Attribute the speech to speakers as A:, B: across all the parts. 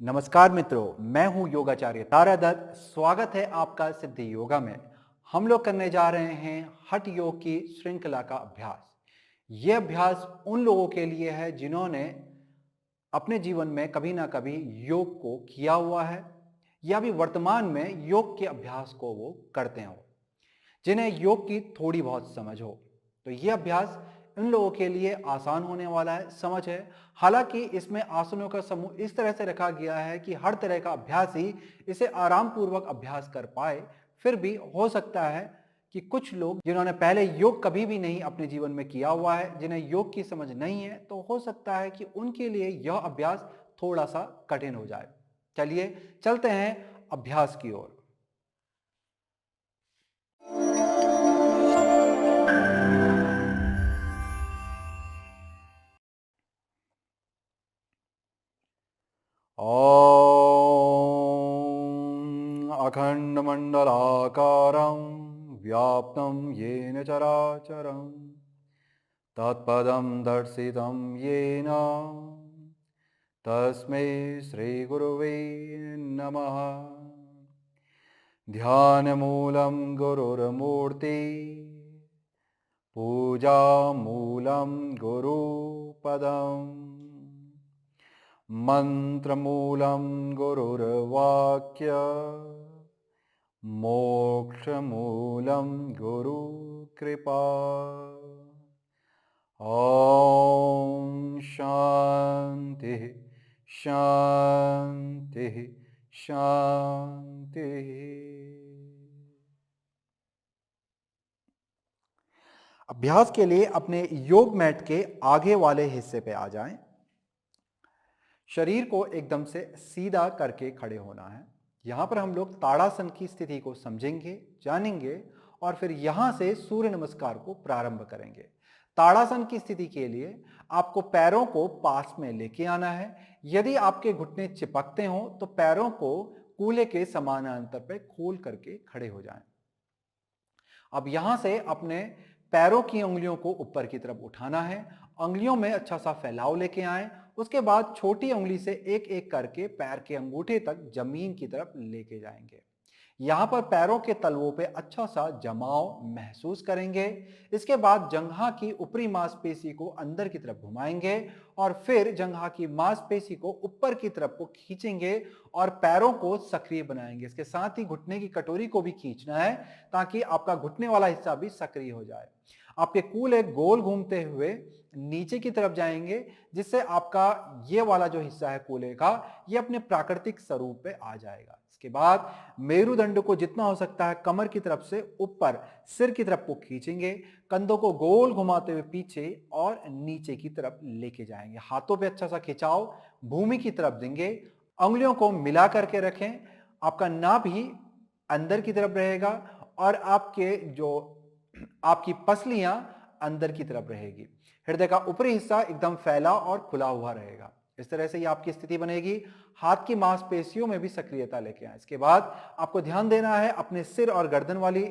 A: नमस्कार मित्रों, मैं हूं योगाचार्य तारादत्त। स्वागत है आपका सिद्धि योगा में। हम लोग करने जा रहे हैं हठ योग की श्रृंखला का अभ्यास। यह अभ्यास उन लोगों के लिए है जिन्होंने अपने जीवन में कभी ना कभी योग को किया हुआ है या भी वर्तमान में योग के अभ्यास को वो करते हो, जिन्हें योग की थोड़ी बहुत समझ हो। तो यह अभ्यास इन लोगों के लिए आसान होने वाला है, समझ है। हालांकि इसमें आसनों का समूह इस तरह से रखा गया है कि हर तरह का अभ्यासी इसे आराम पूर्वक अभ्यास कर पाए। फिर भी हो सकता है कि कुछ लोग जिन्होंने पहले योग कभी भी नहीं अपने जीवन में किया हुआ है, जिन्हें योग की समझ नहीं है, तो हो सकता है कि उनके लिए यह अभ्यास थोड़ा सा कठिन हो जाए। चलिए चलते हैं अभ्यास की ओर। ॐ अखण्डमण्डलाकारं व्याप्तं येन चराचरं तत्पदं दर्शितं येन तस्मै श्रीगुरुवे नमः। ध्यानमूलं गुरुर्मूर्ति पूजामूलं गुरुपदम् मंत्रमूलं गुरुर्वाक्य मोक्षमूलं गुरुकृपा। ॐ शांति शांति शांति। अभ्यास के लिए अपने योग मैट के आगे वाले हिस्से पे आ जाएं। शरीर को एकदम से सीधा करके खड़े होना है। यहां पर हम लोग ताड़ासन की स्थिति को समझेंगे, जानेंगे और फिर यहां से सूर्य नमस्कार को प्रारंभ करेंगे। ताड़ासन की स्थिति के लिए आपको पैरों को पास में लेके आना है। यदि आपके घुटने चिपकते हो तो पैरों को कूल्हे के समानांतर पे खोल करके खड़े हो जाएं। अब यहां से अपने पैरों की उंगलियों को ऊपर की तरफ उठाना है। उंगलियों में अच्छा सा फैलाव लेके आए। उसके बाद छोटी उंगली से एक एक करके पैर के अंगूठे तक जमीन की तरफ लेके जाएंगे। यहां पर पैरों के तलवों पे अच्छा सा जमाव महसूस करेंगे। इसके बाद जंघा की ऊपरी मांसपेशी को अंदर की तरफ घुमाएंगे और फिर जंघा की मांसपेशी को ऊपर की तरफ को खींचेंगे और पैरों को सक्रिय बनाएंगे। इसके साथ ही घुटने की कटोरी को भी खींचना है ताकि आपका घुटने वाला हिस्सा भी सक्रिय हो जाए। आपके कूल्हे गोल घूमते हुए नीचे की तरफ जाएंगे, जिससे आपका ये वाला जो हिस्सा है कूल्हे का, ये अपने प्राकृतिक स्वरूप पे आ जाएगा। इसके बाद मेरुदंड को जितना हो सकता है कमर की तरफ से ऊपर सिर की तरफ को खींचेंगे। कंधों को गोल घुमाते हुए पीछे और नीचे की तरफ लेके जाएंगे। हाथों पे अच्छा सा खिंचाव भूमि की तरफ देंगे। उंगलियों को मिला करके रखें। आपका नाभि अंदर की तरफ रहेगा और आपके जो आपकी पसलियां अंदर की तरफ रहेगी। हृदय का ऊपरी हिस्सा एकदम फैला और खुला हुआ रहेगा। इस तरह से ये आपकी स्थिति बनेगी। हाथ की मांसपेशियों में भी सक्रियता लेके आए। इसके बाद आपको ध्यान देना है अपने सिर और गर्दन वाली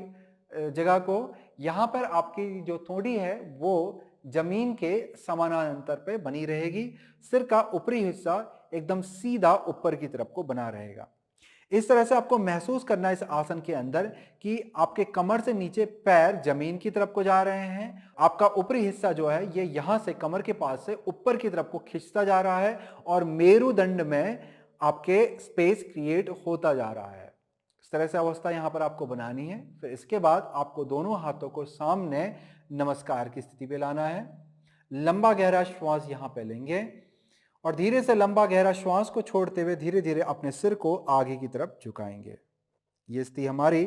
A: जगह को। यहां पर आपकी जो थोड़ी है वो जमीन के समानांतर पे बनी रहेगी। सिर का ऊपरी हिस्सा एकदम सीधा ऊपर की तरफ को बना रहेगा। इस तरह से आपको महसूस करना है इस आसन के अंदर कि आपके कमर से नीचे पैर जमीन की तरफ को जा रहे हैं। आपका ऊपरी हिस्सा जो है ये यहां से कमर के पास से ऊपर की तरफ को खिंचता जा रहा है और मेरुदंड में आपके स्पेस क्रिएट होता जा रहा है। इस तरह से अवस्था यहां पर आपको बनानी है। फिर इसके बाद आपको दोनों हाथों को सामने नमस्कार की स्थिति पे लाना है। लंबा गहरा श्वास यहां पे लेंगे और धीरे से लंबा गहरा श्वास को छोड़ते हुए धीरे धीरे अपने सिर को आगे की तरफ झुकाएंगे। ये स्थिति हमारी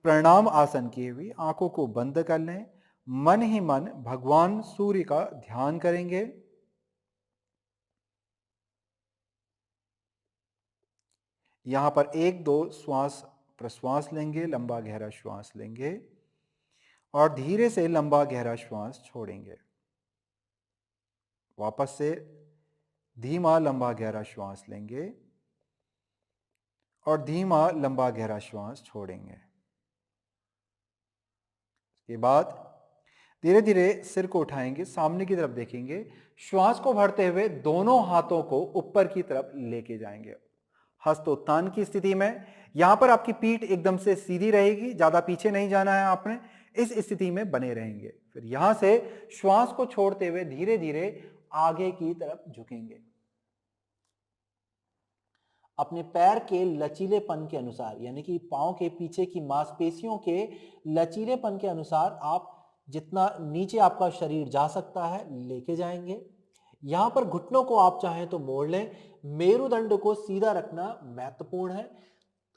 A: प्रणाम आसन की हुई। आंखों को बंद कर लें। मन ही मन भगवान सूर्य का ध्यान करेंगे। यहां पर एक दो श्वास प्रश्वास लेंगे, लंबा गहरा श्वास लेंगे और धीरे से लंबा गहरा श्वास छोड़ेंगे। वापस से धीमा लंबा गहरा श्वास लेंगे और धीमा लंबा गहरा श्वास छोड़ेंगे। इसके बाद धीरे धीरे सिर को उठाएंगे, सामने की तरफ देखेंगे। श्वास को भरते हुए दोनों हाथों को ऊपर की तरफ लेके जाएंगे। हस्तोत्थान की स्थिति में। यहां पर आपकी पीठ एकदम से सीधी रहेगी, ज्यादा पीछे नहीं जाना है आपने, इस स्थिति में बने रहेंगे। फिर यहां से श्वास को छोड़ते हुए धीरे धीरे आगे की तरफ झुकेंगे। अपने पैर के लचीलेपन के अनुसार, यानी कि पांव के पीछे की मांसपेशियों के लचीलेपन के अनुसार आप जितना नीचे आपका शरीर जा सकता है लेके जाएंगे। यहां पर घुटनों को आप चाहें तो मोड़ लें। मेरुदंड को सीधा रखना महत्वपूर्ण है।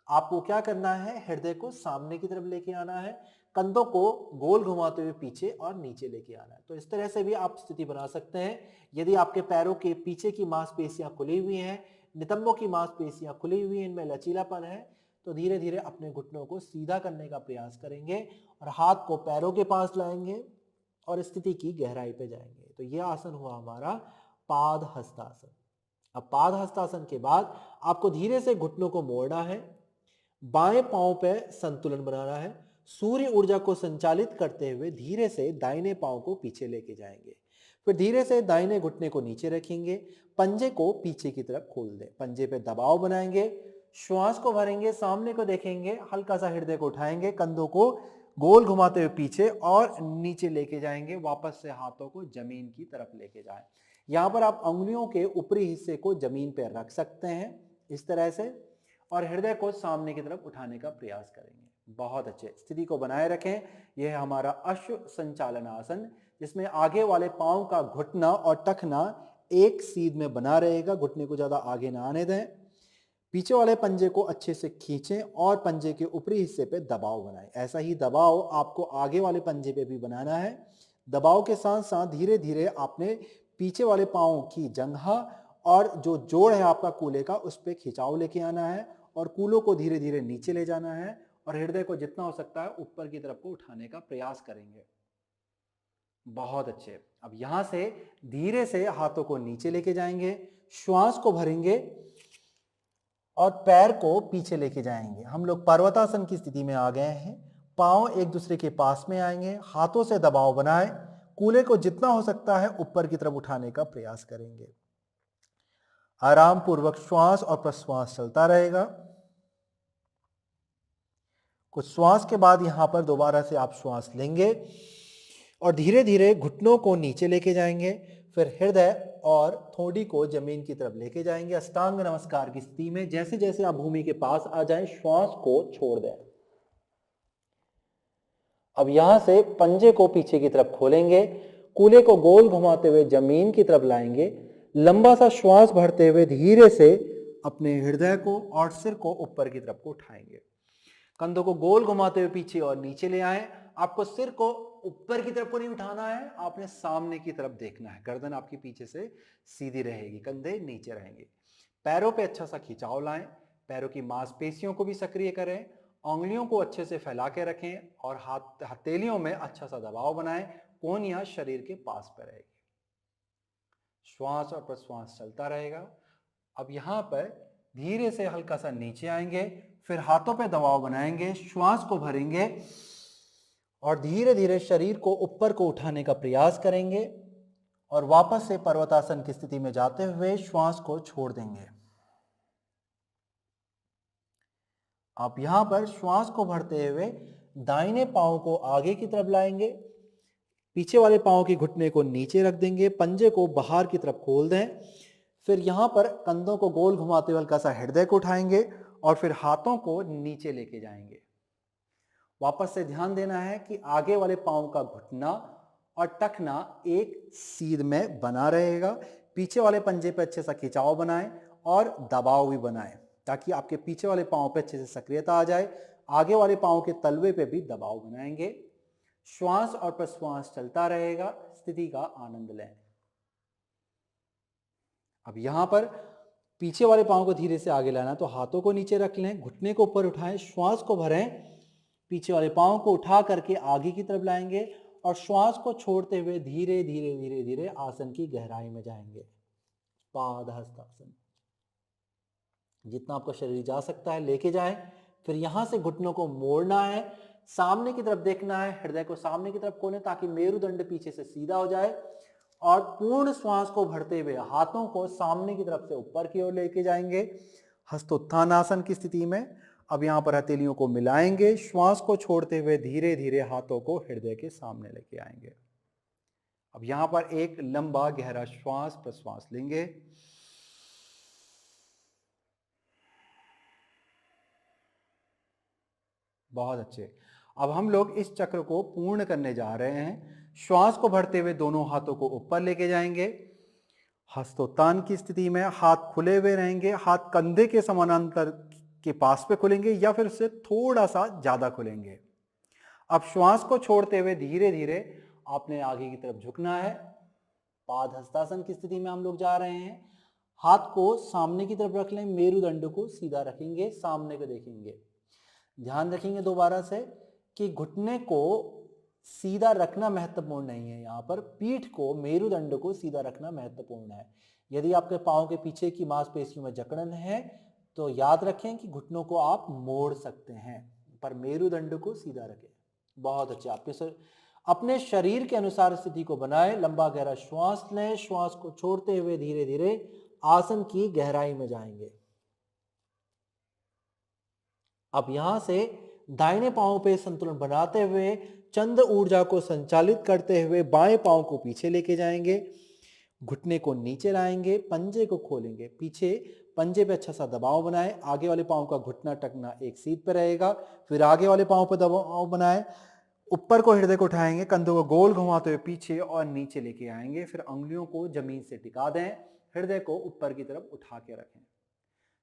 A: आपको क्या करना है, हृदय को सामने की तरफ लेके आना है, कंधों को गोल घुमाते हुए पीछे और नीचे लेके आना है। तो इस तरह से भी आप स्थिति बना सकते हैं। यदि आपके पैरों के पीछे की मांसपेशियां खुली हुई हैं, नितंबों की मांसपेशियां खुली हुई हैं, इनमें लचीलापन है, तो धीरे धीरे अपने घुटनों को सीधा करने का प्रयास करेंगे और हाथ को पैरों के पास लाएंगे और स्थिति की गहराई पे जाएंगे। तो यह आसन हुआ हमारा पाद हस्तासन। अब पाद हस्तासन के बाद आपको धीरे से घुटनों को मोड़ना है, बाएं पांव पे संतुलन बनाना है, सूर्य ऊर्जा को संचालित करते हुए धीरे से दाहिने पांव को पीछे लेके जाएंगे। फिर धीरे से दाहिने घुटने को नीचे रखेंगे, पंजे को पीछे की तरफ खोल दें, पंजे पे दबाव बनाएंगे, श्वास को भरेंगे, सामने को देखेंगे, हल्का सा हृदय को उठाएंगे, कंधों को गोल घुमाते हुए पीछे और नीचे लेके जाएंगे, वापस से हाथों को जमीन की तरफ लेके जाएं। यहां पर आप अंगुलियों के ऊपरी हिस्से को जमीन पर रख सकते हैं इस तरह से, और हृदय को सामने की तरफ उठाने का प्रयास करेंगे। बहुत अच्छे, स्थिति को बनाए रखें। यह है हमारा अश्व संचालन आसन, जिसमें आगे वाले पांव का घुटना और टखना एक सीध में बना रहेगा, घुटने को ज्यादा आगे ना आने दें। पीछे वाले पंजे को अच्छे से खींचें और पंजे के ऊपरी हिस्से पे दबाव बनाएं। ऐसा ही दबाव आपको आगे वाले पंजे पे भी बनाना है। दबाव के साथ साथ धीरे धीरे आपने पीछे वाले पांव की जंघा और जो जोड़ है आपका कूल्हे का, उस पर खिंचाव लेके आना है और कूलों को धीरे धीरे नीचे ले जाना है और हृदय को जितना हो सकता है ऊपर की तरफ को उठाने का प्रयास करेंगे। बहुत अच्छे। अब यहां से धीरे से हाथों को नीचे लेके जाएंगे, श्वास को भरेंगे और पैर को पीछे लेके जाएंगे। हम लोग पर्वतासन की स्थिति में आ गए हैं। पांव एक दूसरे के पास में आएंगे, हाथों से दबाव बनाएं, कूल्हे को जितना हो सकता है ऊपर की तरफ उठाने का प्रयास करेंगे। आराम पूर्वक श्वास और प्रश्वास चलता रहेगा। कुछ श्वास के बाद यहां पर दोबारा से आप श्वास लेंगे और धीरे धीरे घुटनों को नीचे लेके जाएंगे, फिर हृदय और थोड़ी को जमीन की तरफ लेके जाएंगे। अष्टांग नमस्कार की स्थिति में जैसे जैसे आप भूमि के पास आ जाएं, श्वास को छोड़ दें। अब यहां से पंजे को पीछे की तरफ खोलेंगे, कूल्हे को गोल घुमाते हुए जमीन की तरफ लाएंगे, लंबा सा श्वास भरते हुए धीरे से अपने हृदय को और सिर को ऊपर की तरफ को उठाएंगे। कंधों को गोल घुमाते हुए पीछे और नीचे ले आए। आपको सिर को ऊपर की तरफ को नहीं उठाना है, आपने सामने की तरफ देखना है। गर्दन आपकी पीछे से सीधी रहेगी, कंधे नीचे रहेंगे। पैरों पे अच्छा सा खिंचाव लाएं, पैरों की मांसपेशियों को भी सक्रिय करें, उंगलियों को अच्छे से फैला के रखें और हथेलियों में अच्छा सा दबाव बनाएं। कोहनियां शरीर के पास पर रहेगी। श्वास और प्रश्वास चलता रहेगा। अब यहां पर धीरे से हल्का सा नीचे आएंगे, फिर हाथों पे दबाव बनाएंगे, श्वास को भरेंगे और धीरे धीरे शरीर को ऊपर को उठाने का प्रयास करेंगे और वापस से पर्वतासन की स्थिति में जाते हुए श्वास को छोड़ देंगे। आप यहां पर श्वास को भरते हुए दाहिने पांव को आगे की तरफ लाएंगे, पीछे वाले पांव के घुटने को नीचे रख देंगे, पंजे को बाहर की तरफ खोल दें। फिर यहां पर कंधों को गोल घुमाते हुए हल्का सा हृदय को उठाएंगे और फिर हाथों को नीचे लेके जाएंगे। वापस से ध्यान देना है कि आगे वाले पांव का घुटना और टखना एक सीध में बना रहेगा। पीछे वाले पंजे पे अच्छे सा खिंचाव बनाएं और दबाव भी बनाएं ताकि आपके पीछे वाले पांव पे अच्छे से सक्रियता आ जाए। आगे वाले पांव के तलवे पे भी दबाव बनाएंगे। श्वास और प्रश्वास चलता रहेगा। स्थिति का आनंद लें। अब यहां पर पीछे वाले पांव को धीरे से आगे लाना, तो हाथों को नीचे रख लें, घुटने को ऊपर उठाएं, श्वास को भरें, पीछे वाले पांव को उठा करके आगे की तरफ लाएंगे और श्वास को छोड़ते हुए धीरे धीरे धीरे धीरे आसन की गहराई में जाएंगे। पाद हस्तासन। जितना आपका शरीर जा सकता है लेके जाएं। फिर यहां से घुटनों को मोड़ना है, सामने की तरफ देखना है, हृदय को सामने की तरफ खोलें ताकि मेरुदंड पीछे से सीधा हो जाए और पूर्ण श्वास को भरते हुए हाथों को सामने की तरफ से ऊपर की ओर लेके जाएंगे। हस्तोत्थान आसन की स्थिति में अब यहाँ पर हथेलियों को मिलाएंगे, श्वास को छोड़ते हुए धीरे धीरे हाथों को हृदय के सामने लेके आएंगे। अब यहाँ पर एक लंबा गहरा श्वास प्रश्वास लेंगे। बहुत अच्छे। अब हम लोग इस चक्र को पूर्ण करने जा रहे हैं। श्वास को भरते हुए दोनों हाथों को ऊपर लेके जाएंगे। हस्तोत्थान की स्थिति में हाथ खुले हुए रहेंगे, हाथ कंधे के समानांतर के पास पे खुलेंगे या फिर उससे थोड़ा सा ज्यादा खुलेंगे। अब श्वास को छोड़ते हुए धीरे धीरे आपने आगे की तरफ झुकना है। पाद हस्तासन की स्थिति में हम लोग जा रहे हैं। हाथ को सामने की तरफ रख लें, मेरुदंड को सीधा रखेंगे, सामने को देखेंगे। ध्यान रखेंगे दोबारा से कि घुटने को सीधा रखना महत्वपूर्ण नहीं है, यहाँ पर पीठ को, मेरुदंड को सीधा रखना महत्वपूर्ण है। यदि आपके पांव के पीछे की मांसपेशियों में जकड़न है तो याद रखें कि घुटनों को आप मोड़ सकते हैं, पर मेरुदंड को सीधा रखें। बहुत अच्छे। आपके अपने शरीर के अनुसार स्थिति को बनाए। लंबा गहरा श्वास लें, श्वास को छोड़ते हुए धीरे धीरे आसन की गहराई में जाएंगे। अब यहां से दाहिने पांव पे संतुलन बनाते हुए चंद्र ऊर्जा को संचालित करते हुए बाएं पांव को पीछे लेके जाएंगे, घुटने को नीचे लाएंगे, पंजे को खोलेंगे, पीछे पंजे पे अच्छा सा दबाव बनाएं। आगे वाले पांव का घुटना टकना एक सीध पे रहेगा। फिर आगे वाले पांव पे दबाव बनाएं, ऊपर को हृदय को उठाएंगे, कंधों को गोल घुमाते हुए पीछे और नीचे लेके आएंगे। फिर उंगलियों को जमीन से टिका दें, हृदय को ऊपर की तरफ उठा के रखें।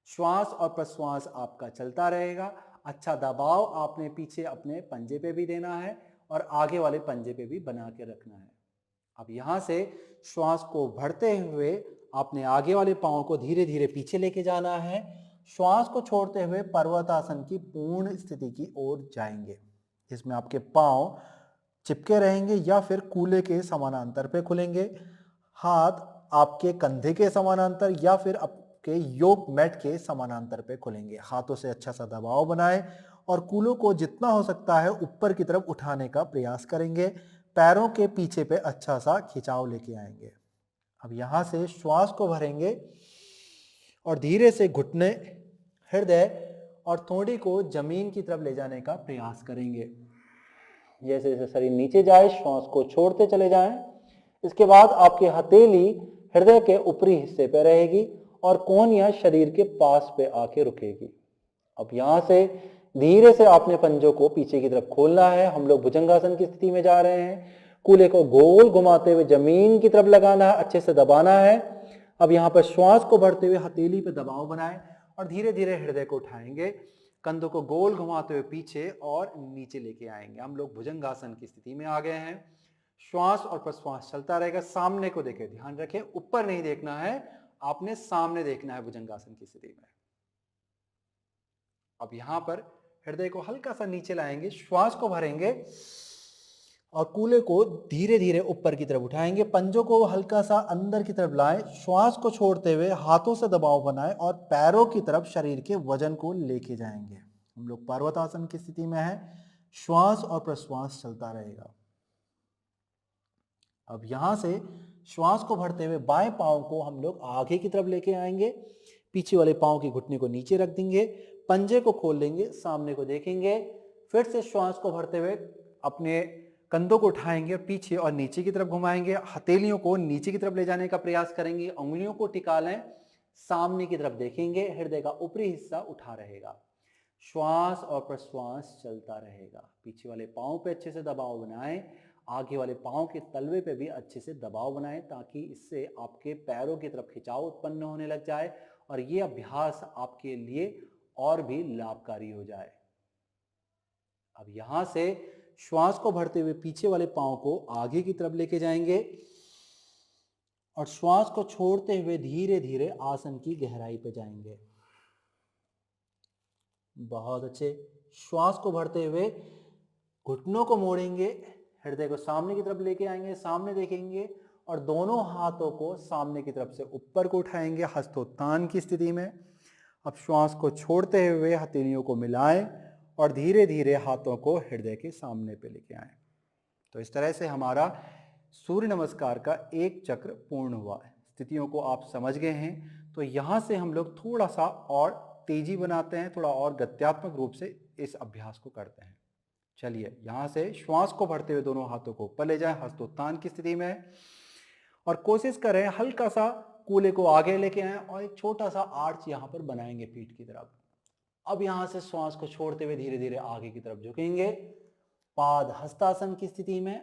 A: श्वास और प्रश्वास आपका चलता रहेगा। अच्छा दबाव आपने पीछे अपने पंजे पे भी देना है और आगे वाले पंजे पे भी बना के रखना है। अब यहां से श्वास को भरते हुए आपने आगे वाले पांव को धीरे धीरे पीछे लेके जाना है। श्वास को छोड़ते हुए पर्वतासन की पूर्ण स्थिति की ओर जाएंगे, जिसमें आपके पांव चिपके रहेंगे या फिर कूले के समानांतर पे खुलेंगे। हाथ आपके कंधे के समानांतर या फिर आपके योग मैट के समानांतर पे खुलेंगे। हाथों से अच्छा सा दबाव बनाएं और कूलों को जितना हो सकता है ऊपर की तरफ उठाने का प्रयास करेंगे। पैरों के पीछे पे अच्छा सा खिंचाव लेके आएंगे। अब यहां से श्वास को भरेंगे और धीरे से घुटने, हृदय और थोड़ी को जमीन की तरफ ले जाने का प्रयास करेंगे। जैसे जैसे शरीर नीचे जाए श्वास को छोड़ते चले जाएं। इसके बाद आपकी हथेली हृदय के ऊपरी हिस्से पे रहेगी और कोहनियां शरीर के पास पे आके रुकेगी। अब यहां से धीरे से आपने पंजों को पीछे की तरफ खोलना है। हम लोग भुजंगासन की स्थिति में जा रहे हैं। कूल्हे को गोल घुमाते हुए जमीन की तरफ लगाना है, अच्छे से दबाना है। अब यहाँ पर श्वास को भरते हुए हथेली पे दबाव बनाएं और धीरे धीरे हृदय को उठाएंगे, कंधों को गोल घुमाते हुए पीछे और नीचे लेके आएंगे। हम लोग भुजंगासन की स्थिति में आ गए हैं। श्वास और प्रश्वास चलता रहेगा। सामने को देखें, ध्यान रखें ऊपर नहीं देखना है, आपने सामने देखना है भुजंगासन की स्थिति में। अब यहां पर हृदय को हल्का सा नीचे लाएंगे, श्वास को भरेंगे और कूल्हे को धीरे धीरे ऊपर की तरफ उठाएंगे। पंजों को हल्का सा अंदर की तरफ लाएं, श्वास को छोड़ते हुए हाथों से दबाव बनाएं और पैरों की तरफ शरीर के वजन को लेके जाएंगे। हम लोग पर्वतासन की स्थिति में हैं। श्वास और प्रश्वास चलता रहेगा। अब यहां से श्वास को भरते हुए बाएं पांव को हम लोग आगे की तरफ लेके आएंगे, पीछे वाले पांव के घुटने को नीचे रख देंगे, पंजे को खोल लेंगे, सामने को देखेंगे। फिर से श्वास को भरते हुए अपने कंधों को उठाएंगे और पीछे और नीचे की तरफ घुमाएंगे। हथेलियों को नीचे की तरफ ले जाने का प्रयास करेंगे, उंगलियों को टिका लें, सामने की तरफ देखेंगे, हृदय का ऊपरी हिस्सा उठा रहेगा। श्वास और प्रश्वास चलता रहेगा। पीछे वाले पांव पे अच्छे से दबाव बनाएं, आगे वाले पांव के तलवे पे भी अच्छे से दबाव बनाएं ताकि इससे आपके पैरों की तरफ खिंचाव उत्पन्न होने लग जाए और ये अभ्यास आपके लिए और भी लाभकारी हो जाए। अब यहां से श्वास को भरते हुए पीछे वाले पांव को आगे की तरफ लेके जाएंगे और श्वास को छोड़ते हुए धीरे धीरे आसन की गहराई पे जाएंगे। बहुत अच्छे। श्वास को भरते हुए घुटनों को मोड़ेंगे, हृदय को सामने की तरफ लेके आएंगे, सामने देखेंगे और दोनों हाथों को सामने की तरफ से ऊपर को उठाएंगे हस्तोत्थान की स्थिति में। अब श्वास को छोड़ते हुए हथेलियों को मिलाएं और धीरे धीरे हाथों को हृदय के सामने पे लेके आएं। तो इस तरह से हमारा सूर्य नमस्कार का एक चक्र पूर्ण हुआ। स्थितियों को आप समझ गए हैं। तो यहाँ से हम लोग थोड़ा सा और तेजी बनाते हैं, थोड़ा और गत्यात्मक रूप से इस अभ्यास को करते हैं। चलिए, यहाँ से श्वास को भरते हुए दोनों हाथों को ऊपर ले जाएं हस्तोत्थान की स्थिति में, और कोशिश करें हल्का सा कूल्हे को आगे लेके आएं और एक छोटा सा आर्च यहाँ पर बनाएंगे पीठ की तरफ। अब यहाँ से श्वास को छोड़ते हुए धीरे धीरे आगे की तरफ झुकेंगे, पाद हस्तासन की स्थिति में।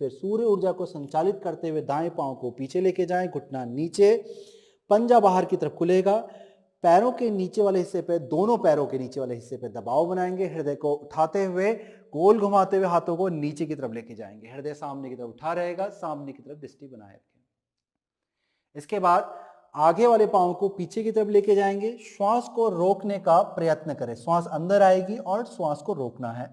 A: फिर सूर्य ऊर्जा को संचालित करते हुए दाएं पांव को पीछे लेके जाएं, घुटना नीचे, पंजा बाहर की तरफ खुलेगा। पैरों के नीचे वाले हिस्से पे, दोनों पैरों के नीचे वाले हिस्से पे दबाव बनाएंगे। हृदय को उठाते हुए गोल घुमाते हुए हाथों को नीचे की तरफ लेके जाएंगे। हृदय सामने की तरफ उठा रहेगा, सामने की तरफ दृष्टि बनाए रखें। इसके बाद आगे वाले पांव को पीछे की तरफ लेके जाएंगे। श्वास को रोकने का प्रयत्न करें, श्वास अंदर आएगी और श्वास को रोकना है।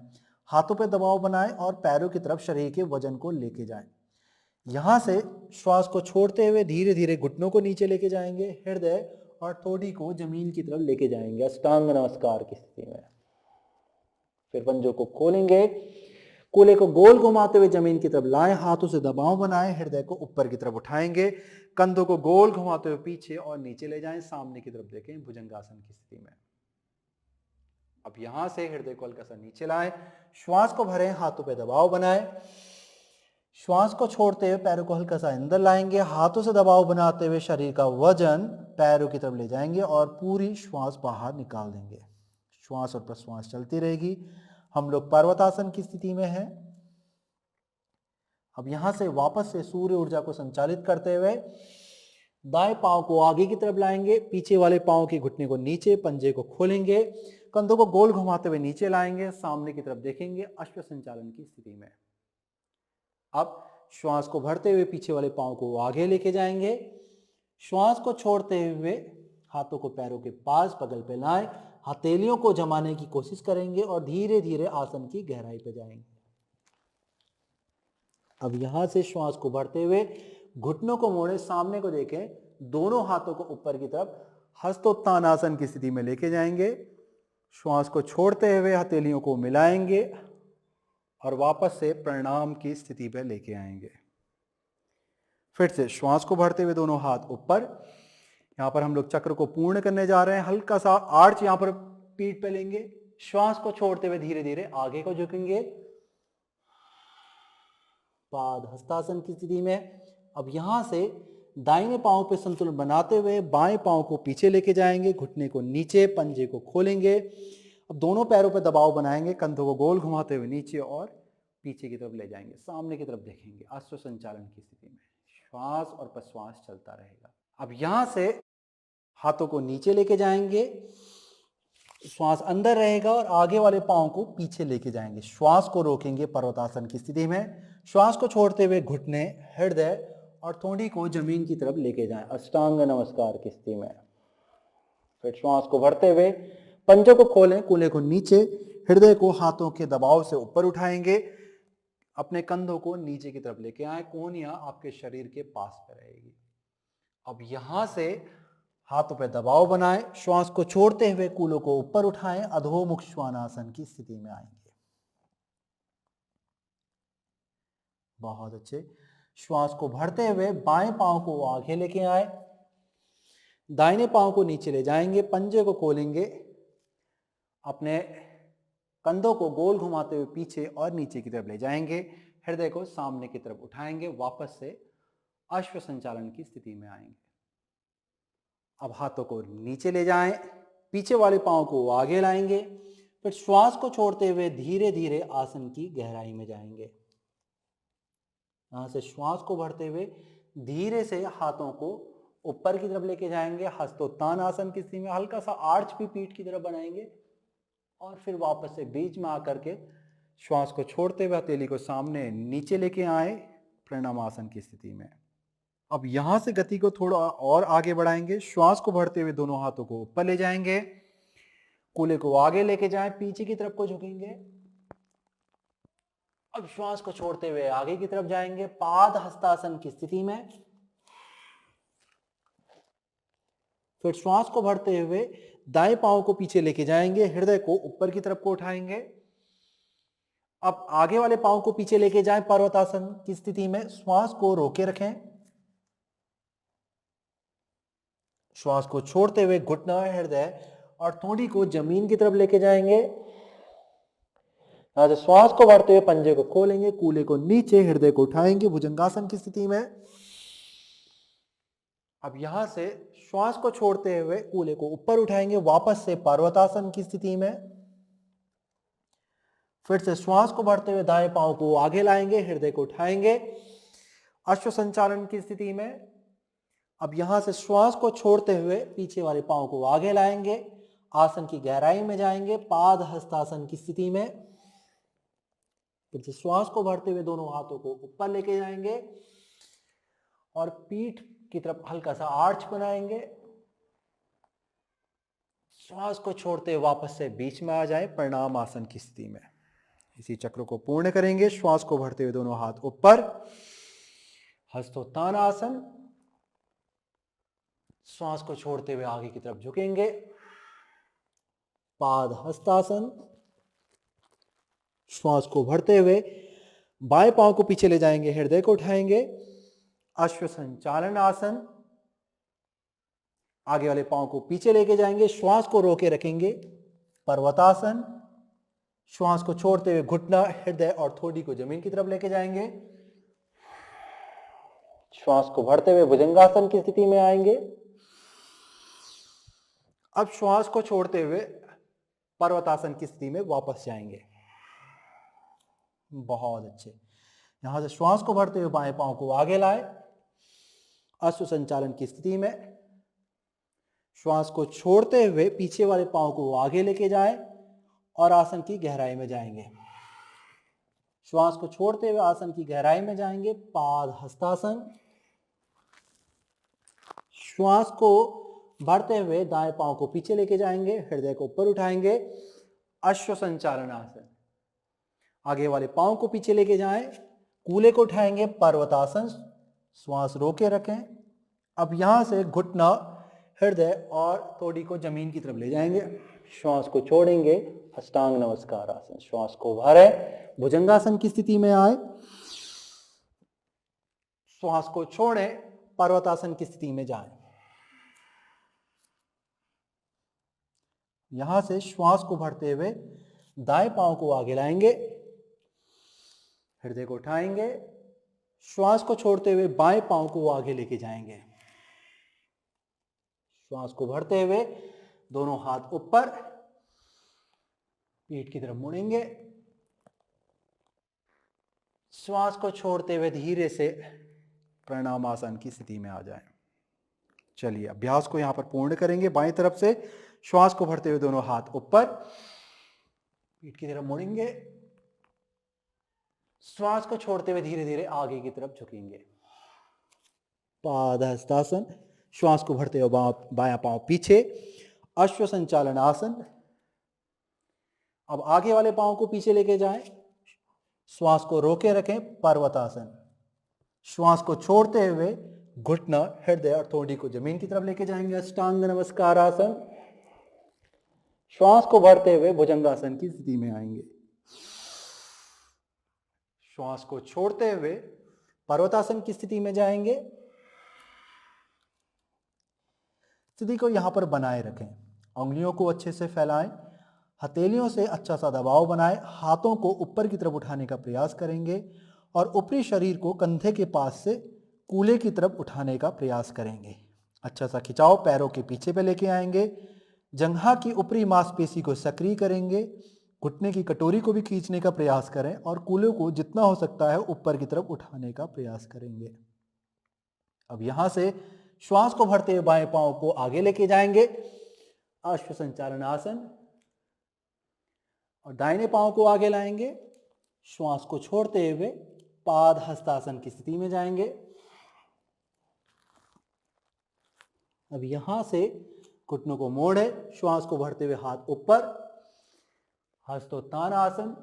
A: हाथों पे दबाव बनाएं और पैरों की तरफ शरीर के वजन को लेके जाएं। यहां से श्वास को छोड़ते हुए धीरे धीरे घुटनों को नीचे लेके जाएंगे, हृदय और ठोड़ी को जमीन की तरफ लेके जाएंगे अष्टांग नमस्कार की स्थिति में। फिर पंजों को खोलेंगे, कूल्हे को गोल घुमाते हुए जमीन की तरफ लाएं, हाथों से दबाव बनाएं, हृदय को ऊपर की तरफ उठाएंगे, कंधों को गोल घुमाते हुए पीछे और नीचे ले जाएं, सामने की तरफ देखें भुजंगासन की स्थिति में। अब यहां से हृदय को हल्का सा नीचे लाएं, श्वास को भरें, हाथों पे दबाव बनाएं, श्वास को छोड़ते हुए पैरों को हल्का सा अंदर लाएंगे, हाथों से दबाव बनाते हुए शरीर का वजन पैरों की तरफ ले जाएंगे और पूरी श्वास बाहर निकाल देंगे। श्वास और प्रश्वास चलती रहेगी। हम लोग पर्वतासन की स्थिति में हैं। अब यहां से वापस से सूर्य ऊर्जा को संचालित करते हुए दाएं पांव को आगे की तरफ लाएंगे, पीछे वाले पांव के घुटने को नीचे, पंजे को खोलेंगे, कंधों को गोल घुमाते हुए नीचे लाएंगे, सामने की तरफ देखेंगे अश्व संचालन की स्थिति में। अब श्वास को भरते हुए पीछे वाले पांव को आगे लेके जाएंगे, श्वास को छोड़ते हुए हाथों को पैरों के पास बगल पे लाएं, हथेलियों को जमाने की कोशिश करेंगे और धीरे धीरे आसन की गहराई पे जाएंगे। अब यहां से श्वास को भरते हुए घुटनों को मोड़े, सामने को देखें, दोनों हाथों को ऊपर की तरफ हस्तोत्थान आसन की स्थिति में लेके जाएंगे। श्वास को छोड़ते हुए हथेलियों को मिलाएंगे और वापस से प्रणाम की स्थिति पर लेके आएंगे। फिर से श्वास को भरते हुए दोनों हाथ ऊपर, यहां पर हम लोग चक्र को पूर्ण करने जा रहे हैं। हल्का सा आर्च यहां पर पीठ पे लेंगे, श्वास को छोड़ते हुए धीरे धीरे आगे को झुकेंगे, पाद हस्तासन की स्थिति में। अब यहां से दाहिने पांव पे संतुलन बनाते हुए बाएं पांव को पीछे लेके जाएंगे, घुटने को नीचे, पंजे को खोलेंगे। अब दोनों पैरों पे दबाव बनाएंगे, कंधों को गोल घुमाते हुए नीचे और पीछे की तरफ ले जाएंगे, सामने की तरफ देखेंगे अश्व संचालन की स्थिति में। श्वास और प्रश्वास चलता रहेगा। अब यहां से हाथों को नीचे लेके जाएंगे, श्वास अंदर रहेगा और आगे वाले पांव को पीछे लेके जाएंगे। श्वास को रोकेंगे पर्वतासन की स्थिति में। श्वास को छोड़ते हुए घुटने, हृदय और ठोड़ी को जमीन की तरफ लेके जाएं अष्टांग नमस्कार की स्थिति में। फिर श्वास को भरते हुए पंजों को खोलें, कूल्हे को नीचे, हृदय को हाथों के दबाव से ऊपर उठाएंगे, अपने कंधों को नीचे की तरफ लेके आए, कोहनियां आपके शरीर के पास पे रहेगी। अब यहां से हाथों पे दबाव बनाएं, श्वास को छोड़ते हुए कूल्हों को ऊपर उठाएं, अधोमुख श्वानासन की स्थिति में आएंगे। बहुत अच्छे। श्वास को भरते हुए बाएं पांव को आगे लेके आए, दाहिने पांव को नीचे ले जाएंगे, पंजे को खोलेंगे, अपने कंधों को गोल घुमाते हुए पीछे और नीचे की तरफ ले जाएंगे, हृदय को सामने की तरफ उठाएंगे, वापस से अश्व संचालन की स्थिति में आएंगे। अब हाथों को नीचे ले जाएं, पीछे वाले पांव को आगे लाएंगे, फिर श्वास को छोड़ते हुए धीरे धीरे आसन की गहराई में जाएंगे। यहां से श्वास को भरते हुए धीरे से हाथों को ऊपर की तरफ लेके जाएंगे, हस्तोत्थान आसन की स्थिति में। हल्का सा आर्च भी पीठ की तरफ बनाएंगे और फिर वापस से बीच में आकर के श्वास को छोड़ते हुए हथेली को सामने नीचे लेके आए प्रणामासन की स्थिति में। अब यहां से गति को थोड़ा और आगे बढ़ाएंगे, श्वास को भरते हुए दोनों हाथों को ऊपर ले जाएंगे, कूल्हे को आगे लेके जाएं, पीछे की तरफ को झुकेंगे। अब श्वास को छोड़ते हुए आगे की तरफ जाएंगे, पाद हस्तासन की स्थिति में। फिर श्वास को भरते हुए दाएं पांव को पीछे लेके जाएंगे, हृदय को ऊपर की तरफ को उठाएंगे। अब आगे वाले पांव को पीछे लेके जाएं पर्वतासन की स्थिति में, श्वास को रोके रखें,
B: श्वास को छोड़ते हुए घुटना, हृदय और थोड़ी को जमीन की तरफ लेके जाएंगे। यहां से श्वास को भरते हुए पंजे को खोलेंगे, कूल्हे को नीचे, हृदय को उठाएंगे भुजंगासन की स्थिति में। अब यहां से श्वास को छोड़ते हुए कूल्हे को ऊपर उठाएंगे, वापस से पर्वतासन की स्थिति में। फिर से श्वास को भरते हुए दाएं पांव को आगे लाएंगे, हृदय को उठाएंगे अश्व संचालन की स्थिति में। अब यहां से श्वास को छोड़ते हुए पीछे वाले पांव को आगे लाएंगे, आसन की गहराई में जाएंगे, पाद हस्तासन की स्थिति में। फिर से श्वास को भरते हुए दोनों हाथों को ऊपर लेके जाएंगे और पीठ की तरफ हल्का सा आर्च बनाएंगे। श्वास को छोड़ते हुए वापस से बीच में आ जाए प्रणाम आसन की स्थिति में। इसी चक्र को पूर्ण करेंगे। श्वास को भरते हुए दोनों हाथ ऊपर, हस्तोत्थान आसन। श्वास को छोड़ते हुए आगे की तरफ झुकेंगे, पाद हस्तासन। श्वास को भरते हुए बाएं पांव को पीछे ले जाएंगे, हृदय को उठाएंगे, अश्व संचालन आसन। आगे वाले पांव को पीछे लेके जाएंगे, श्वास को रोके रखेंगे, पर्वतासन। श्वास को छोड़ते हुए घुटना, हृदय और थोड़ी को जमीन की तरफ लेके जाएंगे। श्वास को भरते हुए भुजंगासन की स्थिति में आएंगे। अब श्वास को छोड़ते हुए पर्वतासन की स्थिति में वापस जाएंगे। बहुत अच्छे। यहां से श्वास को भरते हुए बाएं पांव को आगे लाए, अश्व संचालन की स्थिति में। श्वास को छोड़ते हुए पीछे वाले पांव को आगे लेके जाएं और आसन की गहराई में जाएंगे। श्वास को छोड़ते हुए आसन की गहराई में जाएंगे, पाद हस्तासन। श्वास को भरते हुए दाएं पांव को पीछे लेके जाएंगे, हृदय को ऊपर उठाएंगे, अश्व संचालन आसन। आगे वाले पांव को पीछे लेके जाएं, कूल्हे को उठाएंगे, पर्वतासन। श्वास रोके रखें। अब यहां से घुटना, हृदय और थोड़ी को जमीन की तरफ ले जाएंगे। श्वास को छोड़ेंगे, अष्टांग नमस्कार आसन। श्वास को भरे, भुजंगासन की स्थिति में आए। श्वास को छोड़ें, पर्वतासन की स्थिति में जाएं। यहां से श्वास को भरते हुए दाएं पांव को आगे लाएंगे, हृदय को उठाएंगे। श्वास को छोड़ते हुए बाएं पांव को आगे लेके जाएंगे। श्वास को भरते हुए दोनों हाथ ऊपर, पीठ की तरफ मुड़ेंगे। श्वास को छोड़ते हुए धीरे से प्रणाम आसन की स्थिति में आ जाएं। चलिए अभ्यास को यहां पर पूर्ण करेंगे। बाएं तरफ से श्वास को भरते हुए दोनों हाथ ऊपर, पीठ की तरफ मुड़ेंगे। श्वास को छोड़ते हुए धीरे धीरे आगे की तरफ झुकेंगे, पाद हस्तासन। श्वास को भरते हुए बायां पांव पीछे, अश्व संचालन आसन। अब आगे वाले पांव को पीछे लेके जाएं, श्वास को रोके रखें, पर्वतासन। श्वास को छोड़ते हुए घुटना, हृदय और थोड़ी को जमीन की तरफ लेके जाएंगे, अष्टांग नमस्कार आसन। श्वास को भरते हुए भुजंगासन की स्थिति में आएंगे। श्वास को छोड़ते हुए पर्वतासन की स्थिति में जाएंगे। स्थिति को यहां पर बनाए रखें। उंगलियों को अच्छे से फैलाएं, हथेलियों से अच्छा सा दबाव बनाएं, हाथों को ऊपर की तरफ उठाने का प्रयास करेंगे और ऊपरी शरीर को कंधे के पास से कूल्हे की तरफ उठाने का प्रयास करेंगे। अच्छा सा खिंचाव पैरों के पीछे पे लेके आएंगे, जंघा की ऊपरी मांसपेशी को सक्रिय करेंगे, घुटने की कटोरी को भी खींचने का प्रयास करें और कूल्हे को जितना हो सकता है ऊपर की तरफ उठाने का प्रयास करेंगे। अब यहां से श्वास को भरते हुए बाएं पांव को आगे लेके जाएंगे, अश्व संचालन आसन, और दाहिने पांव को आगे लाएंगे। श्वास को छोड़ते हुए पाद हस्तासन की स्थिति में जाएंगे। अब यहां से घुटनों को मोड़े, श्वास को भरते हुए हाथ ऊपर, हस्तोत्थान आसन।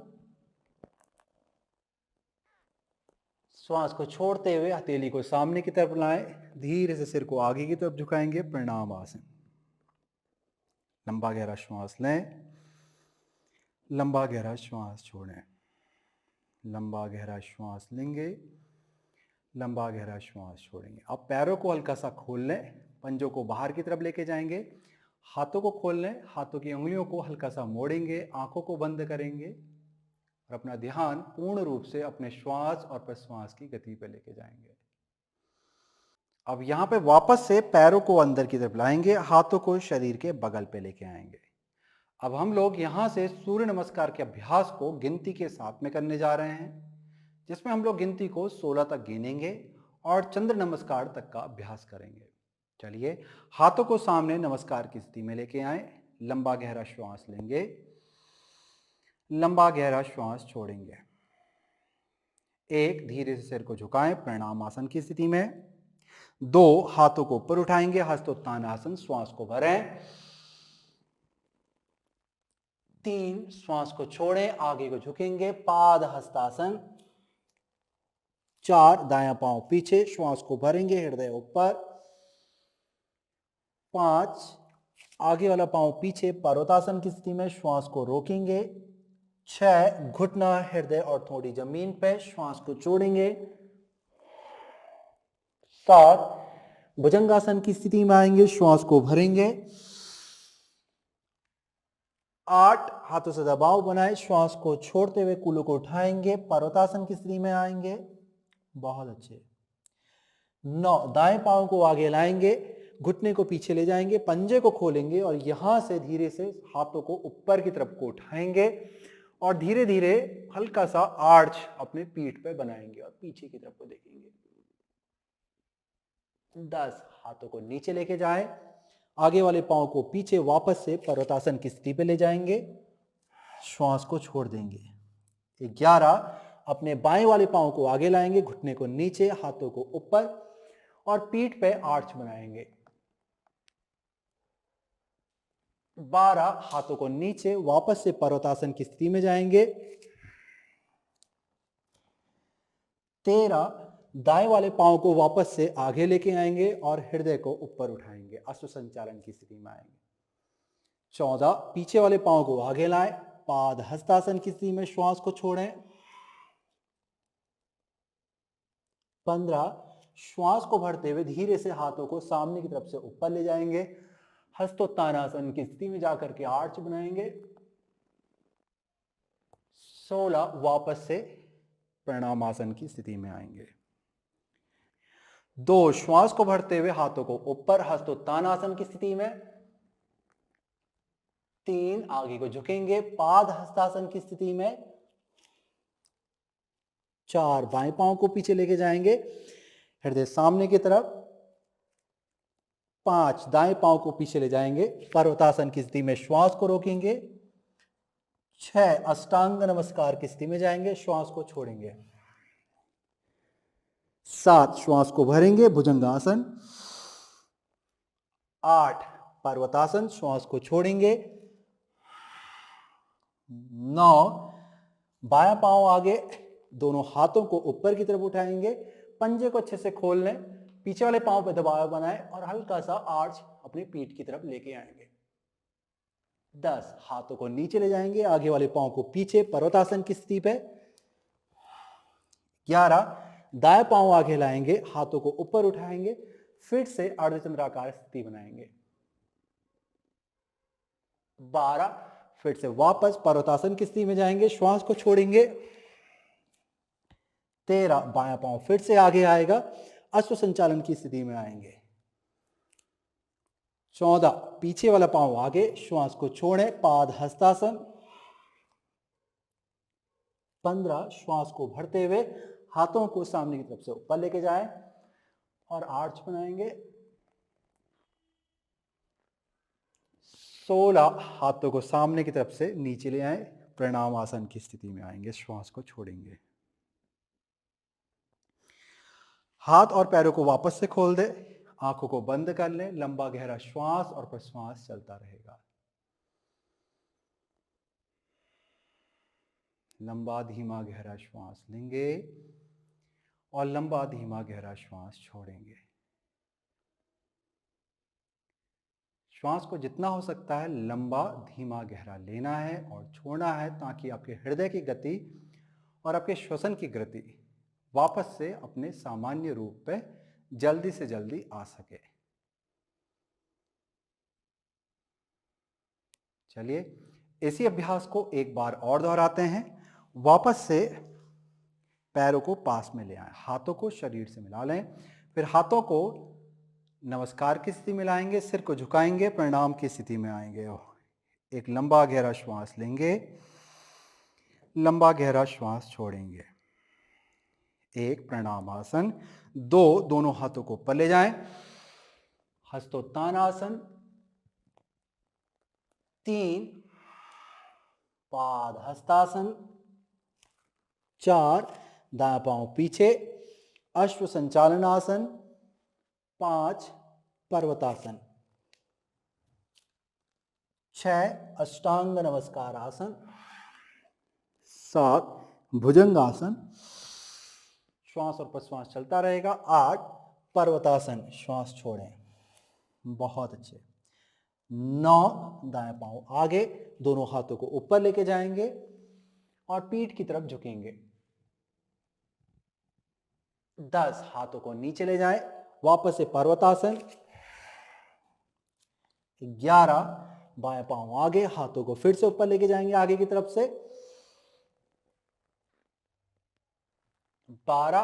B: श्वास को छोड़ते हुए हथेली को सामने की तरफ लाएं, धीरे से सिर को आगे की तरफ झुकाएंगे, प्रणाम आसन। लंबा गहरा श्वास लें, लंबा गहरा श्वास छोड़ें। लंबा गहरा श्वास लेंगे, लंबा गहरा श्वास छोड़ेंगे। अब पैरों को हल्का सा खोल लें,
A: पंजों को बाहर की तरफ लेके जाएंगे, हाथों को खोल लें, हाथों की उंगलियों को हल्का सा मोड़ेंगे, आंखों को बंद करेंगे और अपना ध्यान पूर्ण रूप से अपने श्वास और प्रश्वास की गति पर लेके जाएंगे। अब यहां पे वापस से पैरों को अंदर की तरफ लाएंगे, हाथों को शरीर के बगल पे लेके आएंगे। अब हम लोग यहां से सूर्य नमस्कार के अभ्यास को गिनती के साथ में करने जा रहे हैं, जिसमें हम लोग गिनती को 16 तक गिनेंगे और चंद्र नमस्कार तक का अभ्यास करेंगे। चलिए, हाथों को सामने नमस्कार की स्थिति में लेके आए, लंबा गहरा श्वास लेंगे, लंबा गहरा श्वास छोड़ेंगे। एक, धीरे से सिर को झुकाएं प्रणाम आसन की स्थिति में। दो, हाथों को ऊपर उठाएंगे, हस्तोत्तानासन, श्वास को भरें। तीन, श्वास को छोड़ें, आगे को झुकेंगे, पाद हस्तासन। चार, दायां पांव पीछे, श्वास को भरेंगे, हृदय ऊपर। पांच, आगे वाला पांव पीछे, पर्वतासन की स्थिति में, श्वास को रोकेंगे। छह, घुटना हृदय और थोड़ी जमीन पे, श्वास को छोड़ेंगे। सात, भुजंगासन की स्थिति में आएंगे, श्वास को भरेंगे। आठ, हाथों से दबाव बनाए, श्वास को छोड़ते हुए कूलों को उठाएंगे, पर्वतासन की स्थिति में आएंगे। बहुत अच्छे। 9, दाएं पांव को आगे लाएंगे, घुटने को पीछे ले जाएंगे, पंजे को खोलेंगे और यहां से धीरे से हाथों को ऊपर की तरफ को उठाएंगे और धीरे धीरे हल्का सा आर्च अपने पीठ पे बनाएंगे और पीछे की तरफ को देखेंगे। 10, हाथों को नीचे लेके जाएं, आगे वाले पांव को पीछे वापस से पर्वतासन की स्थिति पे ले जाएंगे, श्वास को छोड़ देंगे। 11, अपने बाएं वाले पांव को आगे लाएंगे, घुटने को नीचे, हाथों को ऊपर और पीठ पे आर्च बनाएंगे। 12, हाथों को नीचे, वापस से पर्वतासन की स्थिति में जाएंगे। 13, दाएं वाले पांव को वापस से आगे लेके आएंगे और हृदय को ऊपर उठाएंगे, अश्व संचालन की स्थिति में आएंगे। 14, पीछे वाले पांव को आगे लाएं, पाद हस्तासन की स्थिति में, श्वास को छोड़ें। 15, श्वास को भरते हुए धीरे से हाथों को सामने की तरफ से ऊपर ले जाएंगे, हस्तोत्तानासन की स्थिति में जाकर के आर्च बनाएंगे। 16, वापस से प्रणामासन की स्थिति में आएंगे। 2, श्वास को भरते हुए हाथों को ऊपर, हस्तोत्तानासन की स्थिति में। 3, आगे को झुकेंगे, पाद हस्तासन की स्थिति में। 4, बाएं पांव को पीछे लेके जाएंगे, हृदय सामने की तरफ। 5, दाएं पांव को पीछे ले जाएंगे, पर्वतासन की स्थिति में, श्वास को रोकेंगे। 6, अष्टांग नमस्कार की स्थिति में जाएंगे, श्वास को छोड़ेंगे। 7, श्वास को भरेंगे, भुजंगासन। 8, पर्वतासन, श्वास को छोड़ेंगे। 9, बायां पांव आगे, दोनों हाथों को ऊपर की तरफ उठाएंगे, पंजे को अच्छे से खोल लें, पीछे वाले पांव पे दबाव बनाएं और हल्का सा आर्च अपनी पीठ की तरफ लेके आएंगे। 10, हाथों को नीचे ले जाएंगे, आगे वाले पांव को पीछे, पर्वतासन की स्थिति पे। 11, दाएं पांव आगे लाएंगे, हाथों को ऊपर उठाएंगे, फिर से अर्धचंद्राकार स्थिति बनाएंगे। 12, फिर से वापस पर्वतासन की स्थिति में जाएंगे, श्वास को छोड़ेंगे। 13, बायां पांव फिर से आगे आएगा, अश्व संचालन की स्थिति में आएंगे। 14, पीछे वाला पांव आगे, श्वास को छोड़ें, पाद हस्तासन। 15, श्वास को भरते हुए हाथों को सामने की तरफ से ऊपर लेके जाएं और आर्च बनाएंगे। 16, हाथों को सामने की तरफ से नीचे ले आएं, प्रणाम आसन की स्थिति में आएंगे, श्वास को छोड़ेंगे। हाथ और पैरों को वापस से खोल दें, आंखों को बंद कर लें, लंबा गहरा श्वास और प्रश्वास चलता रहेगा। लंबा धीमा गहरा श्वास लेंगे और लंबा धीमा गहरा श्वास छोड़ेंगे। श्वास को जितना हो सकता है लंबा धीमा गहरा लेना है और छोड़ना है, ताकि आपके हृदय की गति और आपके श्वसन की गति वापस से अपने सामान्य रूप पे जल्दी से जल्दी आ सके। चलिए इसी अभ्यास को एक बार और दोहराते हैं। वापस से पैरों को पास में ले आएं, हाथों को शरीर से मिला लें, फिर हाथों को नमस्कार की स्थिति में लाएंगे, सिर को झुकाएंगे, प्रणाम की स्थिति में आएंगे। एक लंबा गहरा श्वास लेंगे, लंबा गहरा श्वास छोड़ेंगे। एक प्रणाम आसन। दो, दोनों हाथों को ऊपर ले जाएं, हस्तोत्थानासन। तीन, पाद हस्तासन। चार, दायां पांव पीछे, अश्व संचालन आसन। पांच, पर्वतासन। छह, अष्टांग नमस्कार आसन। सात, भुजंग आसन, श्वास और प्रश्वास चलता रहेगा। आठ, पर्वतासन, श्वास छोड़ें। बहुत अच्छे। 9, दाएं पांव आगे, दोनों हाथों को ऊपर लेके जाएंगे और पीठ की तरफ झुकेंगे। 10, हाथों को नीचे ले जाएं, वापस से पर्वतासन। 11, बाएं पांव आगे, हाथों को फिर से ऊपर लेके जाएंगे आगे की तरफ से। 12,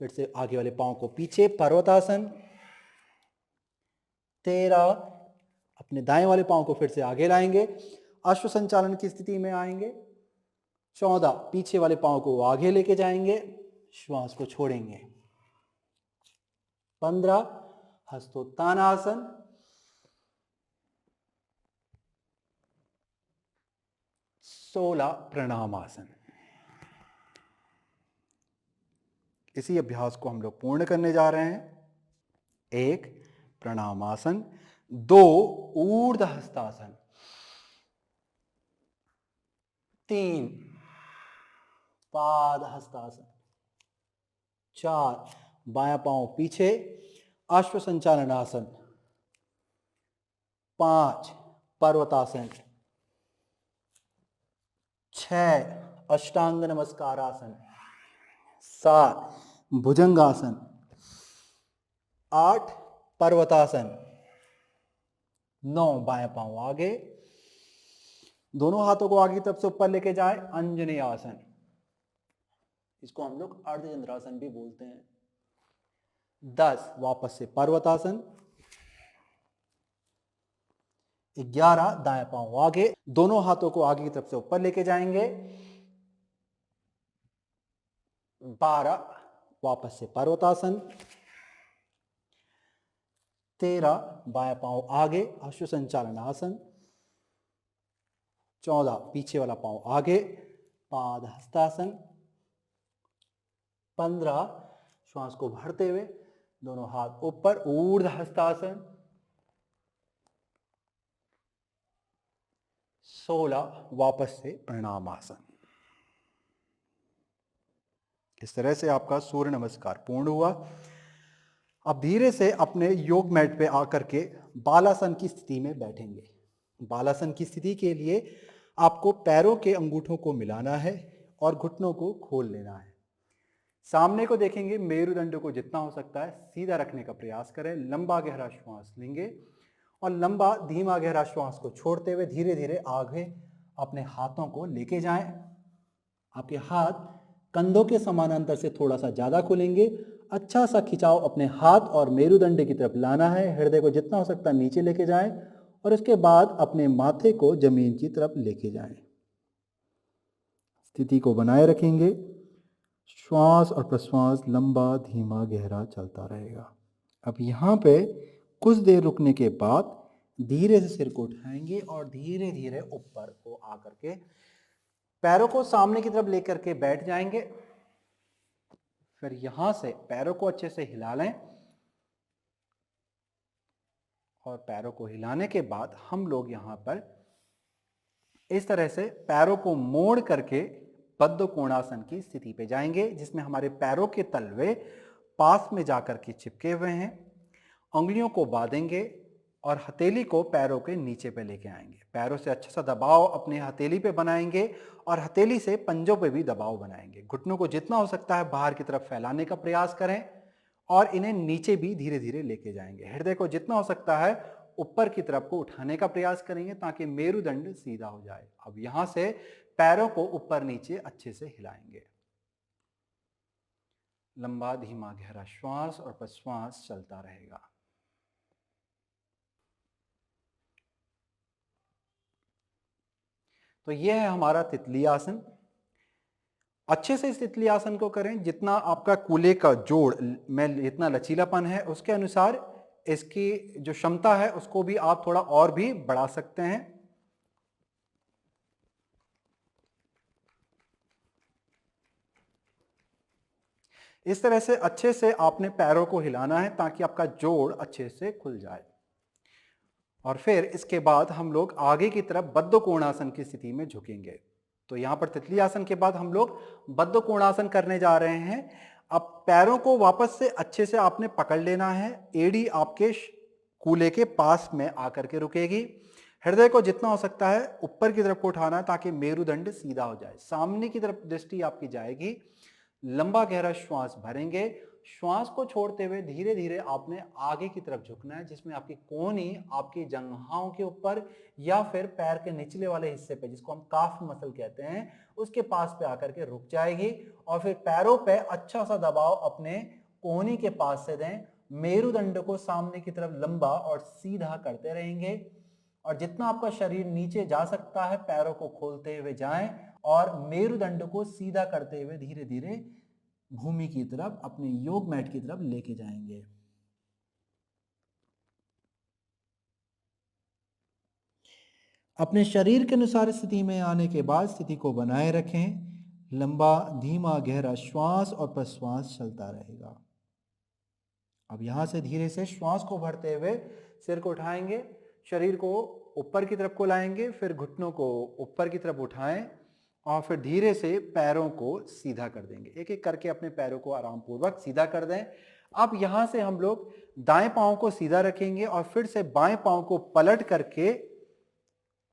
A: फिर से आगे वाले पांव को पीछे, पर्वतासन। 13, अपने दाएं वाले पांव को फिर से आगे लाएंगे, अश्व संचालन की स्थिति में आएंगे। 14, पीछे वाले पांव को आगे लेके जाएंगे, श्वास को छोड़ेंगे। 15, हस्तोत्थानासन। 16, प्रणामासन। इसी अभ्यास को हम लोग पूर्ण करने जा रहे हैं। 1, प्रणामासन। 2, ऊर्ध्व हस्तासन। 3, पाद हस्तासन। 4, बायां पांव पीछे, अश्व संचालन आसन। 5, पर्वतासन। 6, अष्टांग नमस्कार आसन। 7, भुजंगासन। 8, पर्वतासन। 9, बाएं पांव आगे, दोनों हाथों को आगे की तरफ से ऊपर लेके जाए, अंजनेय आसन। इसको हम लोग अर्धचंद्रासन भी बोलते हैं। 10, वापस से पर्वतासन। 11, दाएं पांव आगे, दोनों हाथों को आगे की तरफ से ऊपर लेके जाएंगे। 12, वापस से पर्वतासन। 13, बाएं पांव आगे, अश्व संचालन आसन। 14, पीछे वाला पांव आगे, पाद हस्तासन। 15, श्वास को भरते हुए दोनों हाथ ऊपर, ऊर्ध्व हस्तासन। 16, वापस से प्रणामासन। इस तरह से आपका सूर्य नमस्कार पूर्ण हुआ। अब धीरे से अपने योग मैट पे आकर के बालासन की स्थिति में बैठेंगे। बालासन की स्थिति के लिए आपको पैरों के अंगूठों को मिलाना है और घुटनों को खोल लेना है। सामने को देखेंगे, मेरुदंड को जितना हो सकता है सीधा रखने का प्रयास करें। लंबा गहरा श्वास लेंगे और लंबा धीमा गहरा श्वास को छोड़ते हुए धीरे धीरे आगे अपने हाथों को लेके जाएं। आपके हाथ कंधों के समानांतर से थोड़ा सा ज्यादा खुलेंगे। अच्छा सा खिंचाव अपने हाथ और मेरुदंड की तरफ लाना है। हृदय को जितना हो सकता है नीचे लेके जाएं और उसके बाद अपने माथे को जमीन की तरफ लेके जाएं। स्थिति को बनाए रखेंगे। श्वास और प्रश्वास लंबा धीमा गहरा चलता रहेगा। अब यहाँ पे कुछ देर रुकने के बाद धीरे से सिर को उठाएंगे और धीरे धीरे ऊपर को आकर के पैरों को सामने की तरफ लेकर के बैठ जाएंगे। फिर यहां से पैरों को अच्छे से हिला लें और पैरों को हिलाने के बाद हम लोग यहां पर इस तरह से पैरों को मोड़ करके बद्ध कोणासन की स्थिति पे जाएंगे, जिसमें हमारे पैरों के तलवे पास में जाकर के चिपके हुए हैं। उंगलियों को बांधेंगे और हथेली को पैरों के नीचे पे लेके आएंगे। पैरों से अच्छा सा दबाव अपने हथेली पे बनाएंगे और हथेली से पंजों पे भी दबाव बनाएंगे। घुटनों को जितना हो सकता है बाहर की तरफ फैलाने का प्रयास करें और इन्हें नीचे भी धीरे धीरे लेके जाएंगे। हृदय को जितना हो सकता है ऊपर की तरफ को उठाने का प्रयास करेंगे ताकि मेरुदंड सीधा हो जाए। अब यहां से पैरों को ऊपर नीचे अच्छे से हिलाएंगे। लंबा धीमा गहरा श्वास और प्रश्वास चलता रहेगा। तो यह है हमारा तितली आसन। अच्छे से इस तितली आसन को करें, जितना आपका कूल्हे का जोड़ में जितना लचीलापन है उसके अनुसार इसकी जो क्षमता है उसको भी आप थोड़ा और भी बढ़ा सकते हैं। इस तरह से अच्छे से आपने पैरों को हिलाना है ताकि आपका जोड़ अच्छे से खुल जाए। और फिर इसके बाद हम लोग आगे की तरफ बद्ध कोणासन की स्थिति में झुकेंगे। तो यहां पर तितली आसन के बाद हम लोग बद्ध कोणासन करने जा रहे हैं। अब पैरों को वापस से अच्छे से आपने पकड़ लेना है। एड़ी आपके कूल्हे के पास में आकर के रुकेगी। हृदय को जितना हो सकता है ऊपर की तरफ को उठाना है ताकि मेरुदंड सीधा हो जाए। सामने की तरफ दृष्टि आपकी जाएगी। लंबा गहरा श्वास भरेंगे। श्वास को छोड़ते हुए धीरे धीरे आपने आगे की तरफ झुकना है, जिसमें आपकी कोहनी आपकी जंघाओं के ऊपर या फिर पैर के निचले वाले हिस्से पे, जिसको हम काफ मसल कहते हैं, उसके पास पे आकर के रुक जाएगी। और फिर पैरों पे अच्छा सा दबाव अपने कोहनी के पास से दें। मेरुदंड को सामने की तरफ लंबा और सीधा करते रहेंगे। और जितना आपका शरीर नीचे जा सकता है पैरों को खोलते हुए जाएं और मेरुदंड को सीधा करते हुए धीरे धीरे भूमि की तरफ, अपने योग मैट की तरफ लेके जाएंगे। अपने शरीर के अनुसार स्थिति में आने के बाद स्थिति को बनाए रखें। लंबा धीमा गहरा श्वास और प्रश्वास चलता रहेगा। अब यहां से धीरे से श्वास को भरते हुए सिर को उठाएंगे, शरीर को ऊपर की तरफ को लाएंगे, फिर घुटनों को ऊपर की तरफ उठाएं और फिर धीरे से पैरों को सीधा कर देंगे। एक एक करके अपने पैरों को आराम पूर्वक सीधा कर दें। अब यहां से हम लोग दाएं पांव को सीधा रखेंगे और फिर से बाएं पांव को पलट करके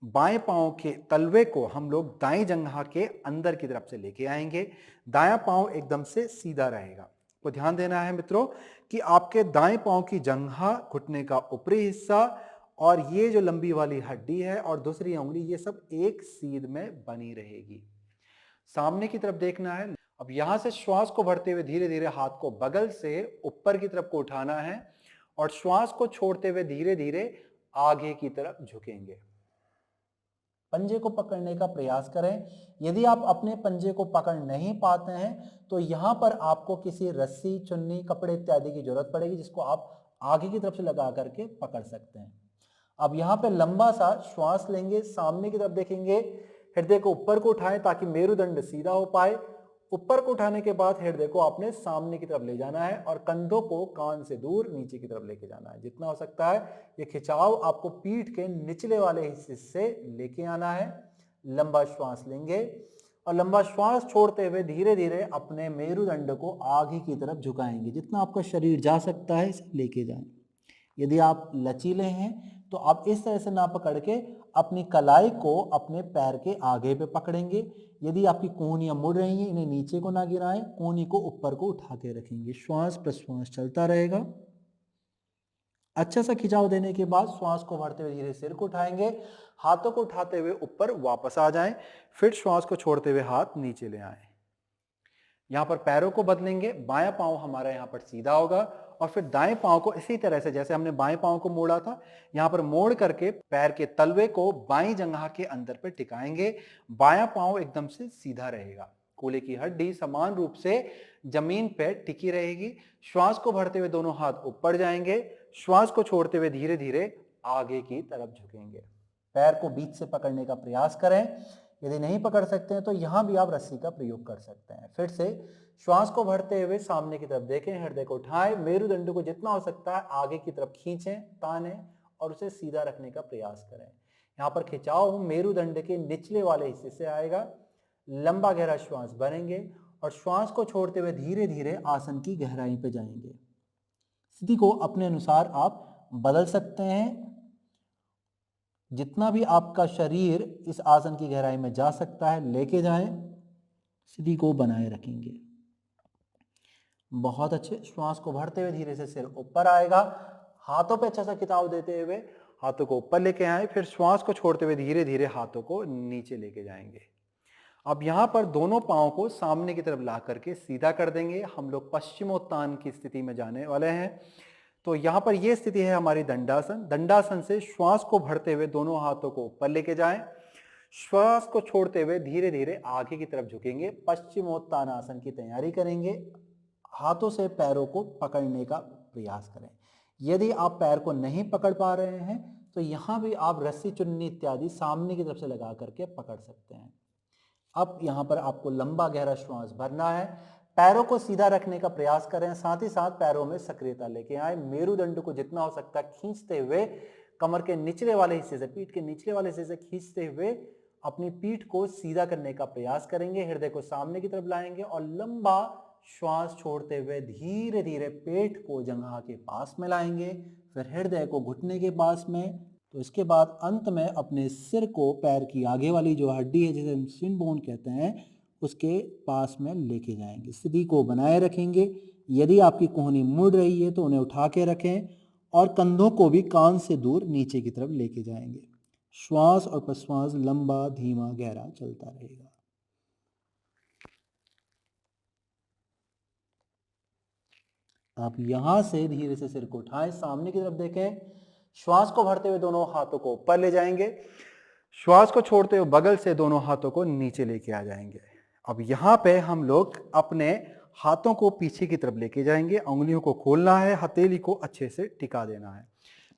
A: बाएं पांव के तलवे को हम लोग दाएं जंघा के अंदर की तरफ से लेके आएंगे। दायां पांव एकदम से सीधा रहेगा। तो ध्यान देना है मित्रों कि आपके दाएं पांव की जंघा, घुटने का ऊपरी हिस्सा और ये जो लंबी वाली हड्डी है और दूसरी उंगली, ये सब एक सीध में बनी रहेगी। सामने की तरफ देखना है। अब यहां से श्वास को भरते हुए धीरे धीरे हाथ को बगल से ऊपर की तरफ को उठाना है और श्वास को छोड़ते हुए धीरे धीरे आगे की तरफ झुकेंगे। पंजे को पकड़ने का प्रयास करें। यदि आप अपने पंजे को पकड़ नहीं पाते हैं तो यहां पर आपको किसी रस्सी, चुन्नी, कपड़े इत्यादि की जरूरत पड़ेगी, जिसको आप आगे की तरफ से लगा करके पकड़ सकते हैं। अब यहां पे लंबा सा श्वास लेंगे, सामने की तरफ देखेंगे, हृदय को ऊपर को उठाएं ताकि मेरुदंड सीधा हो पाए। ऊपर को उठाने के बाद हृदय को आपने सामने की तरफ ले जाना है और कंधों को कान से दूर नीचे की तरफ लेके जाना है। जितना हो सकता है ये खिंचाव आपको पीठ के निचले वाले हिस्से से लेके आना है। लंबा श्वास लेंगे और लंबा श्वास छोड़ते हुए धीरे धीरे अपने मेरुदंड को आगे की तरफ झुकाएंगे। जितना आपका शरीर जा सकता है इसे लेके जाएं। यदि आप लचीले हैं तो आप इस तरह से ना पकड़ के अपनी कलाई को अपने पैर के आगे पे पकड़ेंगे। यदि आपकी कोहनियां मुड़ रही हैं, इन्हें नीचे को ना गिराएं, कोहनी को ऊपर को उठा के रखेंगे। श्वास प्रश्वास चलता रहेगा। अच्छा सा खिंचाव देने के बाद श्वास को भरते हुए धीरे सिर को उठाएंगे, हाथों को उठाते हुए ऊपर वापस आ जाएं, फिर श्वास को छोड़ते हुए हाथ नीचे ले आएं। यहां पर पैरों को बदलेंगे। बायां पांव हमारा यहां पर सीधा होगा और फिर दाएं पांव को इसी तरह से जैसे हमने बाएं पांव को मोड़ा था, यहां पर मोड़ करके पैर के तलवे को बाईं जंघा के अंदर पे टिकाएंगे। बायां पांव एकदम से सीधा रहेगा। कूल्हे की हड्डी समान रूप से जमीन पे टिकी रहेगी। श्वास को भरते हुए दोनों हाथ ऊपर जाएंगे। श्वास को छोड़ते हुए धीरे धीरे आगे की तरफ झुकेंगे। पैर को बीच से पकड़ने का प्रयास करें। यदि नहीं पकड़ सकते हैं तो यहां भी आप रस्सी का प्रयोग कर सकते हैं। फिर से श्वास को भरते हुए सामने की तरफ देखें, हृदय को उठाएं, मेरुदंड को जितना हो सकता है आगे की तरफ खींचें, तानें और उसे सीधा रखने का प्रयास करें। यहाँ पर खिंचाव मेरुदंड के निचले वाले हिस्से से आएगा। लंबा गहरा श्वास भरेंगे और श्वास को छोड़ते हुए धीरे धीरे आसन की गहराई पे जाएंगे। स्थिति को अपने अनुसार आप बदल सकते हैं। जितना भी आपका शरीर इस आसन की गहराई में जा सकता है लेके जाएं। स्थिति को बनाए रखेंगे। बहुत अच्छे। श्वास को भरते हुए धीरे से सिर ऊपर आएगा। हाथों पे अच्छा सा खिंचाव देते हुए हाथों को ऊपर लेके आए, फिर श्वास को छोड़ते हुए धीरे धीरे हाथों को नीचे लेके जाएंगे। अब यहाँ पर दोनों पाँव को सामने की तरफ ला करके सीधा कर देंगे। हम लोग पश्चिमोत्तान की स्थिति में जाने वाले हैं। तो यहाँ पर यह स्थिति है हमारी दंडासन। दंडासन से श्वास को भरते हुए दोनों हाथों को ऊपर लेके जाएं। श्वास को छोड़ते हुए धीरे धीरे आगे की तरफ झुकेंगे। पश्चिमोत्तानासन की तैयारी करेंगे। हाथों से पैरों को पकड़ने का प्रयास करें। यदि आप पैर को नहीं पकड़ पा रहे हैं तो यहाँ भी आप रस्सी, चुन्नी इत्यादि सामने की तरफ से लगा करके पकड़ सकते हैं। अब यहाँ पर आपको लंबा गहरा श्वास भरना है। पैरों को सीधा रखने का प्रयास करें, साथ ही साथ पैरों में सक्रियता लेके आए। मेरुदंड को जितना हो सकता है खींचते हुए कमर के निचले वाले हिस्से से, पीठ के निचले वाले हिस्से से खींचते हुए अपनी पीठ को सीधा करने का प्रयास करेंगे। हृदय को सामने की तरफ लाएंगे और लंबा श्वास छोड़ते हुए धीरे धीरे पेट को जंघा के पास में लाएंगे, फिर हृदय को घुटने के पास में। तो इसके बाद अंत में अपने सिर को पैर की आगे वाली जो हड्डी है, जिसे हम शिन बोन कहते हैं, उसके पास में लेके जाएंगे। स्थिति को बनाए रखेंगे। यदि आपकी कोहनी मुड़ रही है तो उन्हें उठा के रखें और कंधों को भी कान से दूर नीचे की तरफ लेके जाएंगे। श्वास और प्रश्वास लंबा, धीमा, गहरा चलता रहेगा। आप यहां से धीरे से सिर को उठाएं, सामने की तरफ देखें। श्वास को भरते हुए दोनों हाथों को ऊपर ले जाएंगे। श्वास को छोड़ते हुए बगल से दोनों हाथों को नीचे लेके आ जाएंगे। अब यहाँ पे हम लोग अपने हाथों को पीछे की तरफ लेके जाएंगे। उंगलियों को खोलना है, हथेली को अच्छे से टिका देना है।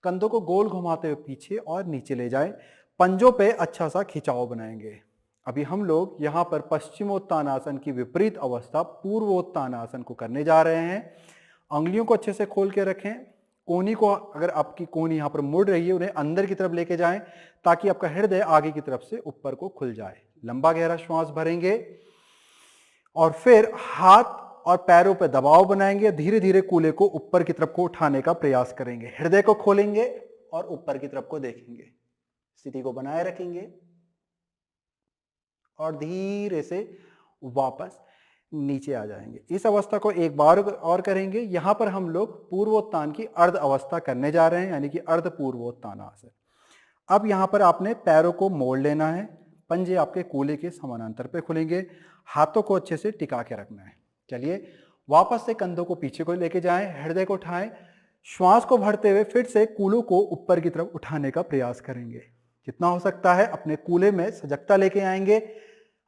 A: कंधों को गोल घुमाते हुए पीछे और नीचे ले जाएं। पंजों पे अच्छा सा खिंचाव बनाएंगे। अभी हम लोग यहाँ पर पश्चिमोत्तानासन की विपरीत अवस्था पूर्वोत्तानासन को करने जा रहे हैं। उंगलियों को अच्छे से खोल के रखें। कोहनी को, अगर आपकी कोहनी यहाँ पर मुड़ रही है, उन्हें अंदर की तरफ लेके जाएं ताकि आपका हृदय आगे की तरफ से ऊपर को खुल जाए। लंबा गहरा श्वास भरेंगे और फिर हाथ और पैरों पर दबाव बनाएंगे। धीरे धीरे कूल्हे को ऊपर की तरफ को उठाने का प्रयास करेंगे। हृदय को खोलेंगे और ऊपर की तरफ को देखेंगे। स्थिति को बनाए रखेंगे और धीरे से वापस नीचे आ जाएंगे। इस अवस्था को एक बार और करेंगे। यहां पर हम लोग पूर्वोत्तान की अर्ध अवस्था करने जा रहे हैं, यानी कि अर्ध पूर्वोत्तानासन। अब यहां पर आपने पैरों को मोड़ लेना है। पंजे आपके कूल्हे के समानांतर पे खुलेंगे। हाथों को अच्छे से टिका के रखना है। चलिए वापस से कंधों को पीछे को लेके जाएं, हृदय को उठाएं। श्वास को भरते हुए फिर से कूल्हों को ऊपर की तरफ उठाने का प्रयास करेंगे। जितना हो सकता है अपने कूल्हे में सजगता लेके आएंगे।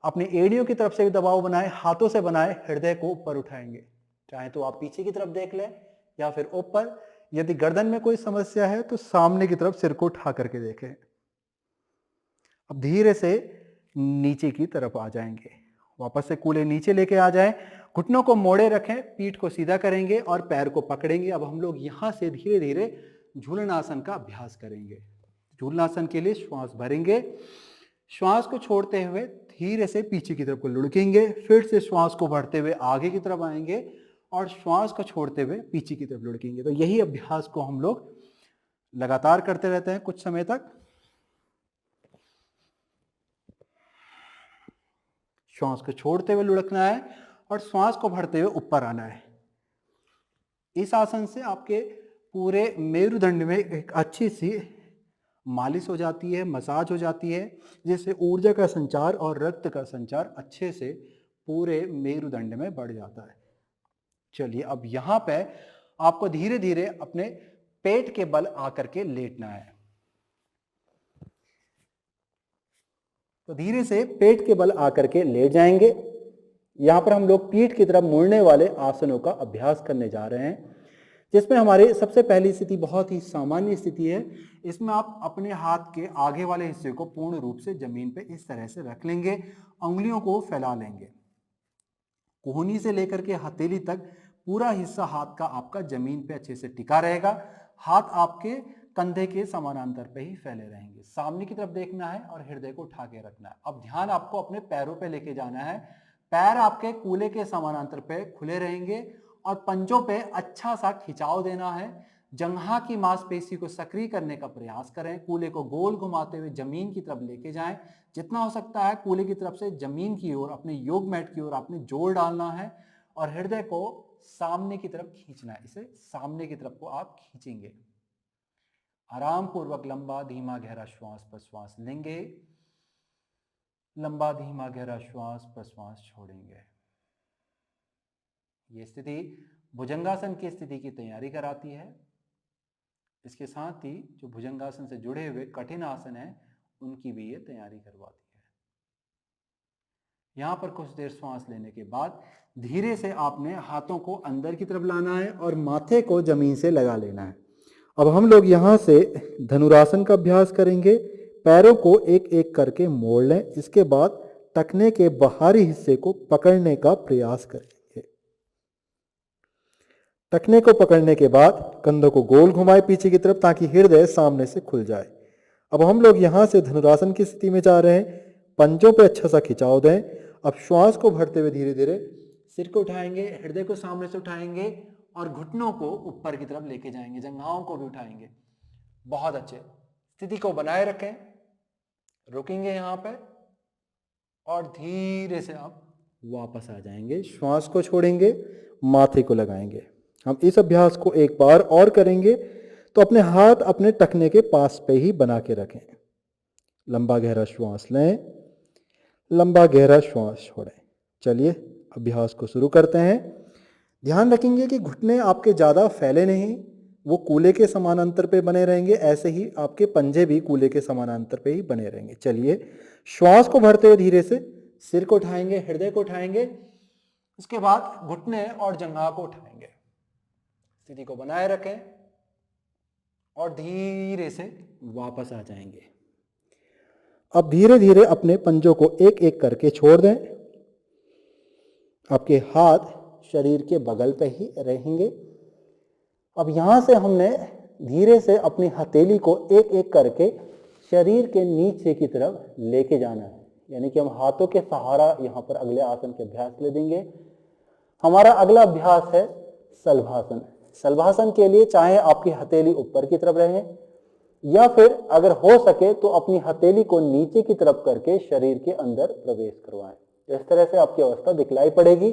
A: अपनी एड़ियों की तरफ से भी दबाव बनाएं, हाथों से बनाएं, हृदय को ऊपर उठाएंगे। चाहे तो आप पीछे की तरफ देख लें या फिर ऊपर। यदि गर्दन में कोई समस्या है तो सामने की तरफ सिर को उठा करके देखें। अब धीरे से नीचे की तरफ आ जाएंगे। वापस से कूल्हे नीचे लेके आ जाएं। घुटनों को मोड़े रखें, पीठ को सीधा करेंगे और पैर को पकड़ेंगे। अब हम लोग यहां से धीरे धीरे झूलनासन का अभ्यास करेंगे। झूलनासन के लिए श्वास भरेंगे। श्वास को छोड़ते हुए धीरे से पीछे की तरफ को लुढ़केंगे। फिर से श्वास को भरते हुए आगे की तरफ आएंगे और श्वास को छोड़ते हुए पीछे की तरफ लुढ़केंगे। तो यही अभ्यास को हम लोग लगातार करते रहते हैं कुछ समय तक। श्वास को छोड़ते हुए लुढ़कना है और श्वास को भरते हुए ऊपर आना है। इस आसन से आपके पूरे मेरुदंड में एक अच्छी सी मालिश हो जाती है, मसाज हो जाती है, जिससे ऊर्जा का संचार और रक्त का संचार अच्छे से पूरे मेरुदंड में बढ़ जाता है। चलिए अब यहाँ पे आपको धीरे धीरे अपने पेट के बल आकर के लेटना है। तो धीरे से पेट के बल आकर के लेट जाएंगे। यहाँ पर हम लोग पीठ की तरफ मुड़ने वाले आसनों का अभ्यास करने जा रहे हैं, जिसमें हमारी सबसे पहली स्थिति बहुत ही सामान्य स्थिति है। इसमें आप अपने हाथ के आगे वाले हिस्से को पूर्ण रूप से जमीन पे इस तरह से रख लेंगे। उंगलियों को फैला लेंगे। कोहनी से लेकर के हथेली तक पूरा हिस्सा हाथ का आपका जमीन पे अच्छे से टिका रहेगा। हाथ आपके कंधे के समानांतर पे ही फैले रहेंगे। सामने की तरफ देखना है और हृदय को उठा के रखना है। अब ध्यान आपको अपने पैरों पे लेके जाना है। पैर आपके कूल्हे के समानांतर पे खुले रहेंगे और पंजों पे अच्छा सा खिंचाव देना है। जंघा की मांसपेशी को सक्रिय करने का प्रयास करें। कूल्हे को गोल घुमाते हुए जमीन की तरफ लेके जाएं। जितना हो सकता है कूल्हे की तरफ से जमीन की ओर, अपने योग मैट की ओर आपने जोर डालना है और हृदय को सामने की तरफ खींचना है। इसे सामने की तरफ को आप खींचेंगे। आराम पूर्वक लंबा धीमा गहरा श्वास प्रश्वास लेंगे, लंबा धीमा गहरा श्वास प्रश्वास छोड़ेंगे। ये स्थिति भुजंगासन की स्थिति की तैयारी कराती है। इसके साथ ही जो भुजंगासन से जुड़े हुए कठिन आसन हैं उनकी भी ये तैयारी करवाती है। यहाँ पर कुछ देर श्वास लेने के बाद धीरे से आपने हाथों को अंदर की तरफ लाना है और माथे को जमीन से लगा लेना है। अब हम लोग यहाँ से धनुरासन का अभ्यास करेंगे। पैरों को एक एक करके मोड़ लें। इसके बाद टखने के बाहरी हिस्से को पकड़ने का प्रयास करेंगे। टखने को पकड़ने के बाद कंधों को गोल घुमाएं पीछे की तरफ ताकि हृदय सामने से खुल जाए। अब हम लोग यहाँ से धनुरासन की स्थिति में जा रहे हैं। पंजों पे अच्छा सा खिंचाव दें। अब श्वास को भरते हुए धीरे धीरे सिर को उठाएंगे, हृदय को सामने से उठाएंगे और घुटनों को ऊपर की तरफ लेके जाएंगे, जंघाओं को भी उठाएंगे। बहुत अच्छे। स्थिति को बनाए रखें। रुकेंगे यहाँ पे और धीरे से आप वापस आ जाएंगे। श्वास को छोड़ेंगे, माथे को लगाएंगे। हम इस अभ्यास को एक बार और करेंगे। तो अपने हाथ अपने टखने के पास पे ही बना के रखें। लंबा गहरा श्वास लें, लंबा गहरा श्वास छोड़ें। चलिए अभ्यास को शुरू करते हैं। ध्यान रखेंगे कि घुटने आपके ज़्यादा फैले नहीं, वो कूले के समानांतर पे बने रहेंगे। ऐसे ही आपके पंजे भी कूले के समानांतर पे ही बने रहेंगे। चलिए श्वास को भरते हुए धीरे से सिर को उठाएंगे, हृदय को उठाएंगे। उसके बाद घुटने और जंघा को उठाएंगे। स्थिति को बनाए रखें और धीरे से वापस आ जाएंगे। अब धीरे धीरे अपने पंजों को एक एक करके छोड़ दें। आपके हाथ शरीर के बगल पे ही रहेंगे। अब यहाँ से हमने धीरे से अपनी हथेली को एक एक करके शरीर के नीचे की तरफ लेके जाना है। यानी कि हम हाथों के सहारा यहाँ पर अगले आसन के अभ्यास ले देंगे। हमारा अगला अभ्यास है शलभासन। शलभासन के लिए चाहे आपकी हथेली ऊपर की तरफ रहे या फिर अगर हो सके तो अपनी हथेली को नीचे की तरफ करके शरीर के अंदर प्रवेश करवाएं। इस तरह से आपकी अवस्था दिखलाई पड़ेगी,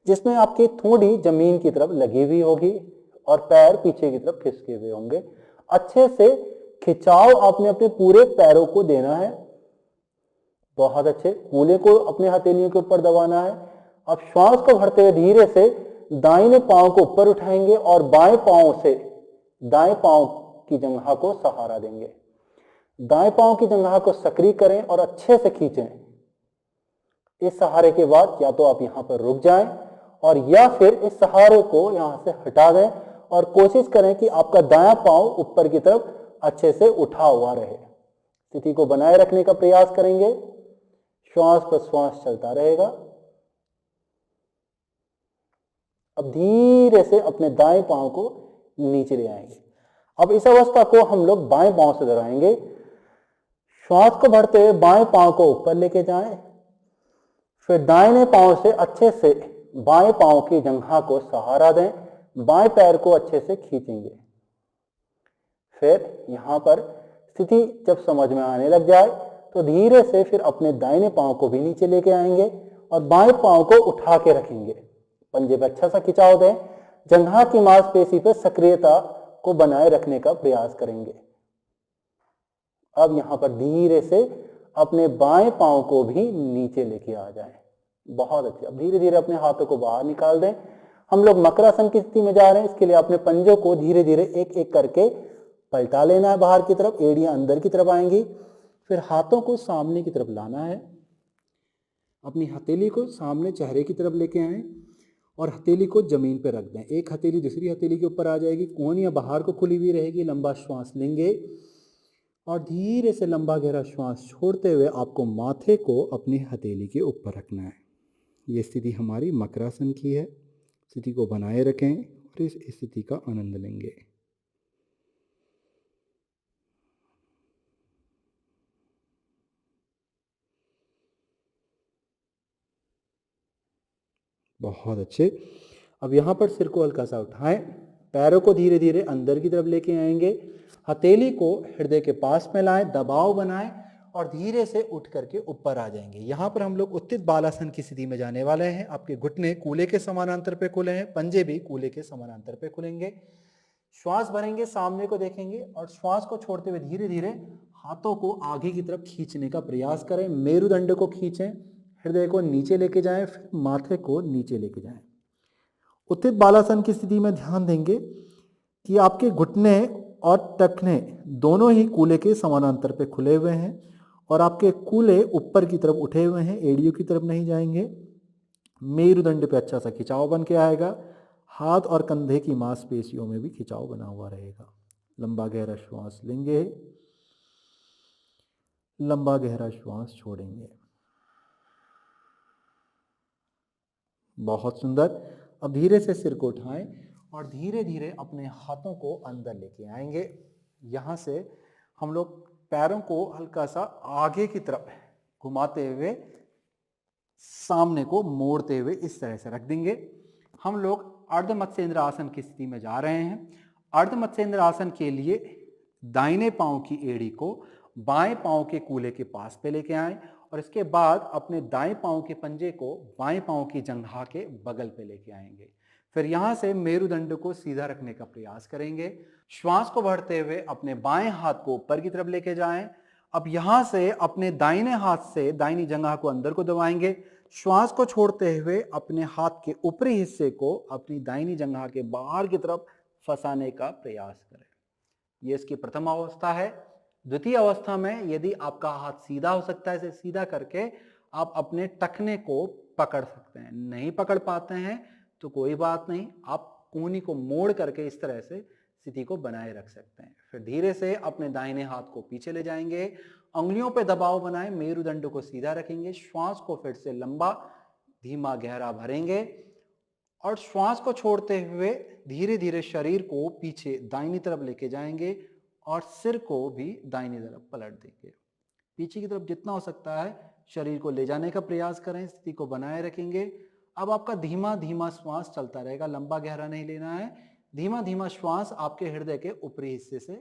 A: जिसमें आपकी थोड़ी जमीन की तरफ लगी हुई होगी और पैर पीछे की तरफ खिसके हुए होंगे। अच्छे से खिंचाव आपने अपने पूरे पैरों को देना है। बहुत अच्छे। कूल्हे को अपने हथेलियों के ऊपर दबाना है। अब श्वास को भरते हुए धीरे से दाहिने पांव को ऊपर उठाएंगे और बाएं पांव से दाएं पांव की जंघा को सहारा देंगे। दाएं पांव की जंघा को सक्रिय करें और अच्छे से खींचें। इस सहारे के बाद या तो आप यहां पर रुक जाएं और या फिर इस सहारे को यहां से हटा दें और कोशिश करें कि आपका दायां पांव ऊपर की तरफ अच्छे से उठा हुआ रहे। स्थिति को बनाए रखने का प्रयास करेंगे। श्वास प्रश्वास चलता रहेगा। अब धीरे से अपने दाएं पांव को नीचे ले आएंगे। अब इस अवस्था को हम लोग बाएं पांव से दोहराएंगे। श्वास को भरते हुए बाएं पांव को ऊपर लेके जाएं, फिर दाहिने पांव से अच्छे से बाएं पांव की जंघा को सहारा दें, बाएं पैर को अच्छे से खींचेंगे। फिर यहां पर स्थिति जब समझ में आने लग जाए तो धीरे से फिर अपने दाहिने पांव को भी नीचे लेके आएंगे और बाएं पांव को उठा के रखेंगे। पंजे पे अच्छा सा खिंचाव दें। जंघा की मांसपेशी पर सक्रियता को बनाए रखने का प्रयास करेंगे। अब यहां पर धीरे से अपने बाएं पांव को भी नीचे लेके आ जाएं। बहुत अच्छे। अब धीरे धीरे अपने हाथों को बाहर निकाल दें। हम लोग मकरासन की स्थिति में जा रहे हैं। इसके लिए अपने पंजों को धीरे धीरे एक एक करके पलटा लेना है बाहर की तरफ। एड़ियां अंदर की तरफ आएंगी। फिर हाथों को सामने की तरफ लाना है। अपनी हथेली को सामने चेहरे की तरफ लेके आए और हथेली को जमीन पर रख दें। एक हथेली दूसरी हथेली के ऊपर आ जाएगी। कोहनियां बाहर को खुली हुई रहेगी। लंबा श्वास लेंगे और धीरे से लंबा गहरा श्वास छोड़ते हुए आपको माथे को अपनी हथेली के ऊपर रखना है। ये स्थिति हमारी मकरासन की है। स्थिति को बनाए रखें और इस स्थिति का आनंद लेंगे। बहुत अच्छे। अब यहाँ पर सिर को हल्का सा उठाएं। पैरों को धीरे धीरे अंदर की तरफ लेके आएंगे। हथेली को हृदय के पास में लाएं, दबाव बनाएं और धीरे से उठ करके ऊपर आ जाएंगे। यहाँ पर हम लोग उत्थित बालासन की स्थिति में जाने वाले हैं। आपके घुटने कूल्हे के समानांतर पे खुले हैं, पंजे भी कूल्हे के समानांतर पे खुलेंगे।
B: श्वास भरेंगे, सामने को देखेंगे और श्वास को छोड़ते हुए धीरे धीरे हाथों को आगे की तरफ खींचने का प्रयास करें। मेरुदंड को खींचें, हृदय को नीचे लेके जाएं, फिर माथे को नीचे लेके जाएं। उत्थित बालासन की स्थिति में ध्यान देंगे कि आपके घुटने और टखने दोनों ही कूल्हे के समानांतर पे खुले हुए हैं और आपके कूल्हे ऊपर की तरफ उठे हुए हैं, एड़ियों की तरफ नहीं जाएंगे। मेरुदंड पे अच्छा सा खिंचाव बन के आएगा। हाथ और कंधे की मांसपेशियों में भी खिंचाव बना हुआ रहेगा। लंबा गहरा श्वास लेंगे, लंबा गहरा श्वास छोड़ेंगे। बहुत सुंदर। अब धीरे से सिर को उठाएं और धीरे धीरे अपने हाथों को अंदर लेके आएंगे। यहां से हम लोग पैरों को हल्का सा आगे की तरफ घुमाते हुए सामने को मोड़ते हुए इस तरह से रख देंगे। हम लोग अर्ध मत्स्येंद्र आसन की स्थिति में जा रहे हैं। अर्ध मत्स्येंद्र आसन के लिए दाहिने पांव की एड़ी को बाएं पांव के कूल्हे के पास पे लेके आएं और इसके बाद अपने दाएं पांव के पंजे को बाएं पांव की जंघा के बगल पे लेके आएंगे। फिर यहां से मेरुदंड को सीधा रखने का प्रयास करेंगे। श्वास को भरते हुए अपने बाएं हाथ को ऊपर की तरफ लेके जाएं। अब यहां से अपने दाहिने हाथ से दाहिनी जंघा को अंदर को दबाएंगे। श्वास को छोड़ते हुए अपने हाथ के ऊपरी हिस्से को अपनी दाहिनी जंघा के बाहर की तरफ फंसाने का प्रयास करें। यह इसकी प्रथम अवस्था है। द्वितीय अवस्था में यदि आपका हाथ सीधा हो सकता है, इसे सीधा करके आप अपने टखने को पकड़ सकते हैं। नहीं पकड़ पाते हैं तो कोई बात नहीं, आप कूहनी को मोड़ करके इस तरह से स्थिति को बनाए रख सकते हैं। फिर धीरे से अपने दाहिने हाथ को पीछे ले जाएंगे, उंगलियों पे दबाव बनाएं, मेरुदंड को सीधा रखेंगे। श्वास को फिर से लंबा धीमा गहरा भरेंगे और श्वास को छोड़ते हुए धीरे धीरे शरीर को पीछे दाहिनी तरफ लेके जाएंगे और सिर को भी दाहिनी तरफ पलट देंगे। पीछे की तरफ जितना हो सकता है शरीर को ले जाने का प्रयास करें, स्थिति को बनाए रखेंगे। अब आपका धीमा धीमा श्वास चलता रहेगा, लंबा गहरा नहीं लेना है। धीमा धीमा श्वास आपके हृदय के ऊपरी हिस्से से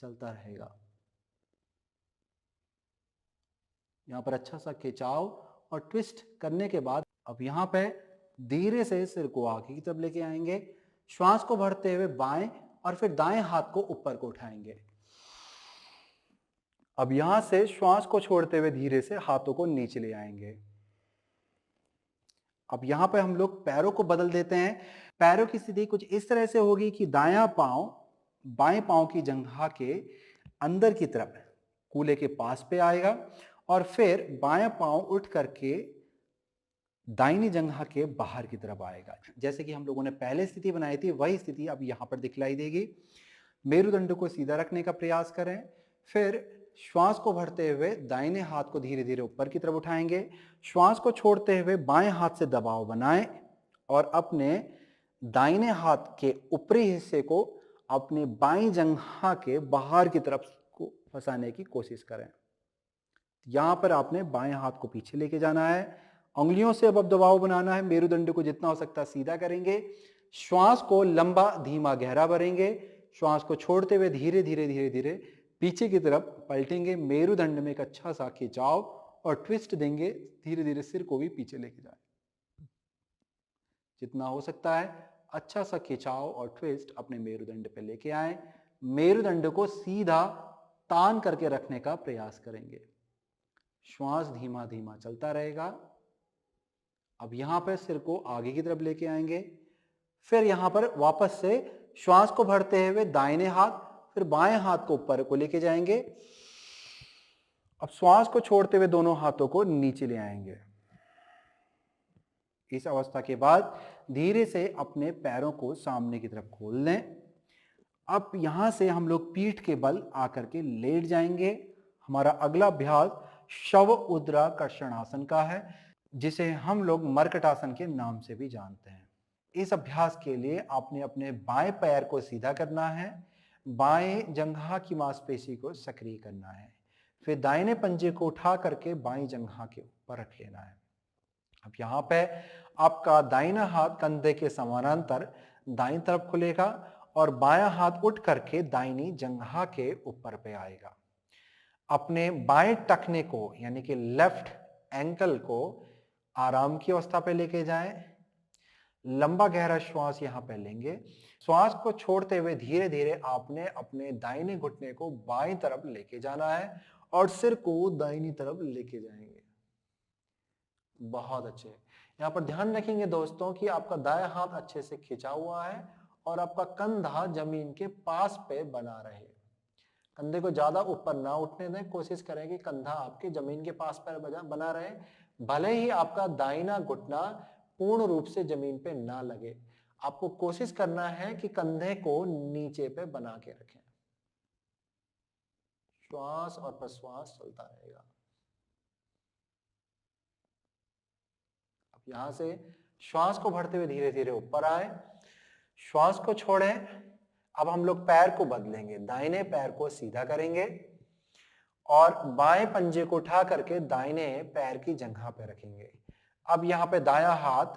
B: चलता रहेगा। यहां पर अच्छा सा खिंचाव और ट्विस्ट करने के बाद अब यहां पे धीरे से सिर को आगे की तरफ लेके आएंगे। श्वास को भरते हुए बाएं और फिर दाएं हाथ को ऊपर को उठाएंगे। अब यहां से श्वास को छोड़ते हुए धीरे से हाथों को नीचे ले आएंगे। अब यहां पे हम लोग पैरों को बदल देते हैं। पैरों की स्थिति कुछ इस तरह से होगी कि दायां पांव बाएं पांव की जंघा के अंदर की तरफ कूल्हे के पास पे आएगा और फिर बायां पांव उठ करके दाहिनी जंघा के बाहर की तरफ आएगा। जैसे कि हम लोगों ने पहले स्थिति बनाई थी, वही स्थिति अब यहां पर दिखलाई देगी। मेरुदंड को सीधा रखने का प्रयास करें। फिर श्वास को भरते हुए दाहिने हाथ को धीरे धीरे ऊपर की तरफ उठाएंगे। श्वास को छोड़ते हुए बाएं हाथ से दबाव बनाएं और अपने दाहिने हाथ के ऊपरी हिस्से को अपने बाईं जंघा के बाहर की तरफ को फंसाने की कोशिश करें। यहां पर आपने बाएं हाथ को पीछे लेके जाना है, उंगलियों से अब दबाव बनाना है। मेरुदंड को जितना हो सकता है सीधा करेंगे। श्वास को लंबा धीमा गहरा भरेंगे। श्वास को छोड़ते हुए धीरे धीरे धीरे धीरे पीछे की तरफ पलटेंगे। मेरुदंड में एक अच्छा सा खिंचाव और ट्विस्ट देंगे। धीरे धीरे सिर को भी पीछे लेके जाए, जितना हो सकता है अच्छा सा खिंचाव और ट्विस्ट अपने मेरुदंड पे लेके आए। मेरुदंड को सीधा तान करके रखने का प्रयास करेंगे। श्वास धीमा धीमा चलता रहेगा। अब यहां पर सिर को आगे की तरफ लेके आएंगे। फिर यहां पर वापस से श्वास को भरते हुए दाहिने हाथ फिर बाएं हाथ को ऊपर को लेके जाएंगे। अब श्वास को छोड़ते हुए दोनों हाथों को नीचे ले आएंगे। इस अवस्था के बाद धीरे से अपने पैरों को सामने की तरफ खोल लें। अब यहां से हम लोग पीठ के बल आकर के लेट जाएंगे। हमारा अगला अभ्यास शव उद्राकर्षणासन का है, जिसे हम लोग मर्कटासन के नाम से भी जानते हैं। इस अभ्यास के लिए आपने अपने बाएं पैर को सीधा करना है, बाएं जंघा की मांसपेशी को सक्रिय करना है, फिर दाहिने पंजे को उठा करके बाईं जंघा के ऊपर रख लेना है। अब यहाँ पे आपका दाहिना हाथ कंधे के समानांतर दाईं तरफ खुलेगा और बायां हाथ उठ करके दाहिनी जंघा के ऊपर पे आएगा। अपने बाएं टखने को यानी कि लेफ्ट एंकल को आराम की अवस्था पे लेके जाएं। लंबा गहरा श्वास यहां पे लेंगे।
A: श्वास को छोड़ते हुए धीरे धीरे आपने अपने दाहिने घुटने को बाईं तरफ लेके जाना है और सिर को दाहिनी तरफ लेके जाएंगे। बहुत अच्छे। यहां पर ध्यान रखेंगे दोस्तों कि आपका दायां हाथ अच्छे से खिंचा हुआ है और आपका कंधा जमीन के पास पे बना रहे। कंधे को ज्यादा ऊपर ना उठने दें, कोशिश करें कि कंधा आपके जमीन के पास पर बना रहे। भले ही आपका दाहिना घुटना पूर्ण रूप से जमीन पे ना लगे, आपको कोशिश करना है कि कंधे को नीचे पे बना के रखें। श्वास और प्रश्वास चलता रहेगा। अब यहां से श्वास को भरते हुए धीरे धीरे ऊपर आए, श्वास को छोड़ें। अब हम लोग पैर को बदलेंगे, दाहिने पैर को सीधा करेंगे और बाएं पंजे को उठा करके दाहिने पैर की जंघा पे रखेंगे। अब यहाँ पे दायां हाथ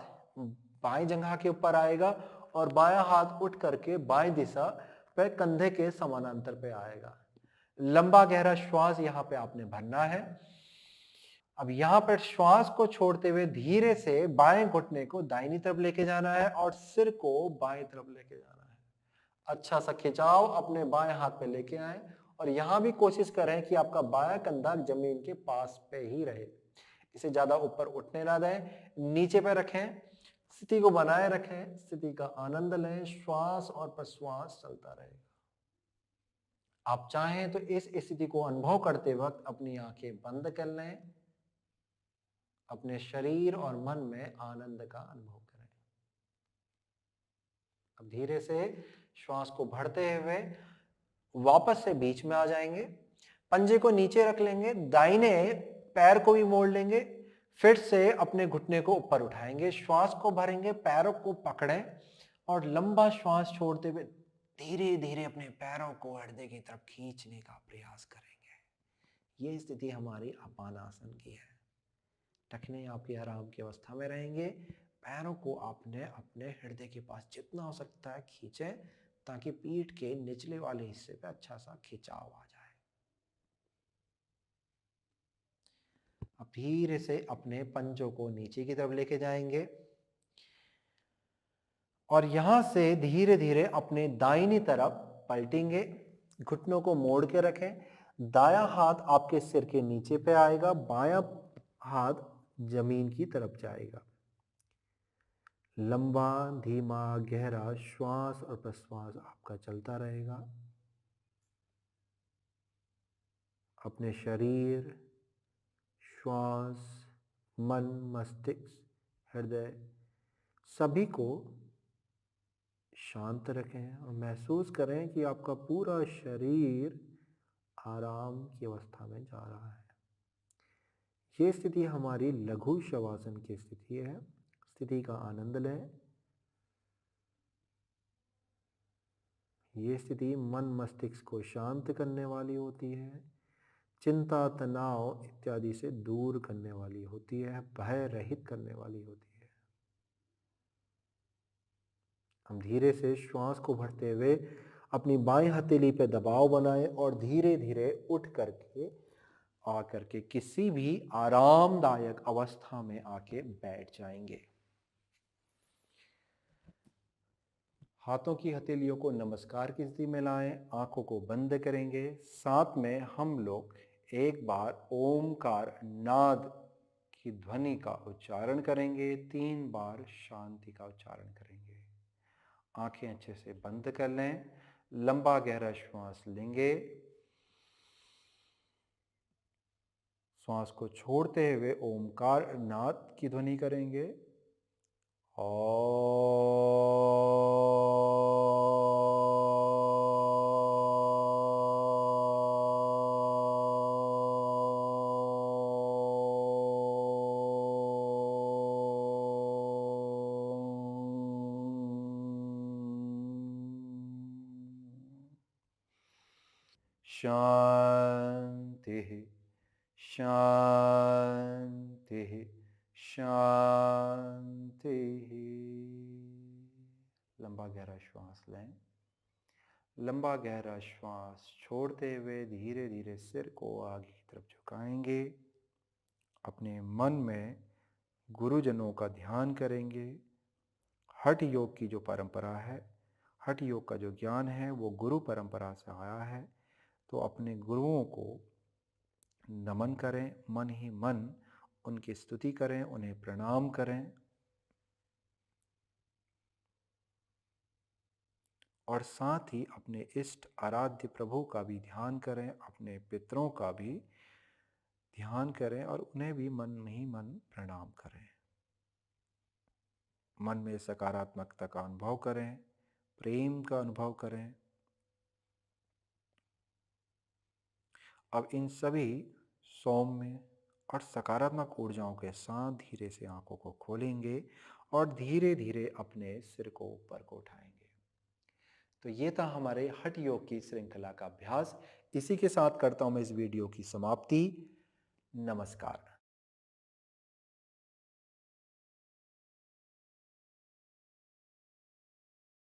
A: बाएं जंघा के ऊपर आएगा और बायां हाथ उठ करके बाएं दिशा पे कंधे के समानांतर पे आएगा। लंबा गहरा श्वास यहाँ पे आपने भरना है। अब यहाँ पर श्वास को छोड़ते हुए धीरे से बाएं घुटने को दाहिनी तरफ लेके जाना है और सिर को बाएं तरफ लेके जाना है। अच्छा सा खिंचाव अपने बाएं हाथ पे लेके आए और यहां भी कोशिश करें कि आपका बायां कंधा जमीन के पास पे ही रहे, इसे ज्यादा ऊपर उठने ना दें। नीचे पे रखें, स्थिति को बनाए रखें, स्थिति का आनंद लें। श्वास और प्रश्वास चलता रहेगा। आप चाहें तो इस स्थिति को अनुभव करते वक्त अपनी आंखें बंद कर लें, अपने शरीर और मन में आनंद का अनुभव करें। अब धीरे से श्वास को भरते हुए वापस से बीच में आ जाएंगे, पंजे को नीचे रख लेंगे, दाहिने पैर को भी मोड़ लेंगे, फिर से अपने घुटने को ऊपर उठाएंगे, श्वास को भरेंगे, पैरों को पकड़ें और लंबा श्वास छोड़ते हुए धीरे धीरे अपने पैरों को हृदय की तरफ खींचने का प्रयास करेंगे। ये स्थिति हमारी आपानासन की है। टखने आपकी आराम की अवस्था में रहेंगे। पैरों को आपने अपने हृदय के पास जितना हो सकता है खींचें ताकि पीठ के निचले वाले हिस्से पे अच्छा सा खिंचाव आ जाए। अब धीरे से अपने पंजों को नीचे की तरफ लेके जाएंगे और यहां से धीरे धीरे अपने दाहिनी तरफ पलटेंगे। घुटनों को मोड़ के रखें, दायां हाथ आपके सिर के नीचे पे आएगा, बायां हाथ जमीन की तरफ जाएगा। लंबा धीमा गहरा श्वास और प्रश्वास आपका चलता रहेगा। अपने शरीर, श्वास, मन, मस्तिष्क, हृदय सभी को शांत रखें और महसूस करें कि आपका पूरा शरीर आराम की अवस्था में जा रहा है। ये स्थिति हमारी लघु शवासन की स्थिति है। स्थिति का आनंद लें। ये स्थिति मन मस्तिष्क को शांत करने वाली होती है, चिंता तनाव इत्यादि से दूर करने वाली होती है, भय रहित करने वाली होती है। हम धीरे से श्वास को भरते हुए अपनी बाईं हथेली पे दबाव बनाएं और धीरे धीरे उठ करके आकर के किसी भी आरामदायक अवस्था में आके बैठ जाएंगे। हाथों की हथेलियों को नमस्कार की स्थिति में लाएं, आंखों को बंद करेंगे। साथ में हम लोग एक बार ओमकार नाद की ध्वनि का उच्चारण करेंगे, 3 बार शांति का उच्चारण करेंगे। आंखें अच्छे से बंद कर लें, लंबा गहरा श्वास लेंगे, श्वास को छोड़ते हुए ओमकार नाद की ध्वनि करेंगे। शांति शांति शांति। लंबा गहरा श्वास लें, लंबा गहरा श्वास छोड़ते हुए धीरे धीरे सिर को आगे की तरफ झुकाएंगे। अपने मन में गुरुजनों का ध्यान करेंगे। हठ योग की जो परंपरा है, हठ योग का जो ज्ञान है वो गुरु परंपरा से आया है, तो अपने गुरुओं को नमन करें, मन ही मन उनकी स्तुति करें, उन्हें प्रणाम करें और साथ ही अपने इष्ट आराध्य प्रभु का भी ध्यान करें, अपने पितरों का भी ध्यान करें और उन्हें भी मन ही मन प्रणाम करें। मन में सकारात्मकता का अनुभव करें, प्रेम का अनुभव करें। अब इन सभी सौम्य और सकारात्मक ऊर्जाओं के साथ धीरे से आंखों को खोलेंगे और धीरे धीरे अपने सिर को ऊपर को उठाएंगे। तो ये था हमारे हठ योग की श्रृंखला का अभ्यास। इसी के साथ करता हूं मैं इस वीडियो की समाप्ति। नमस्कार।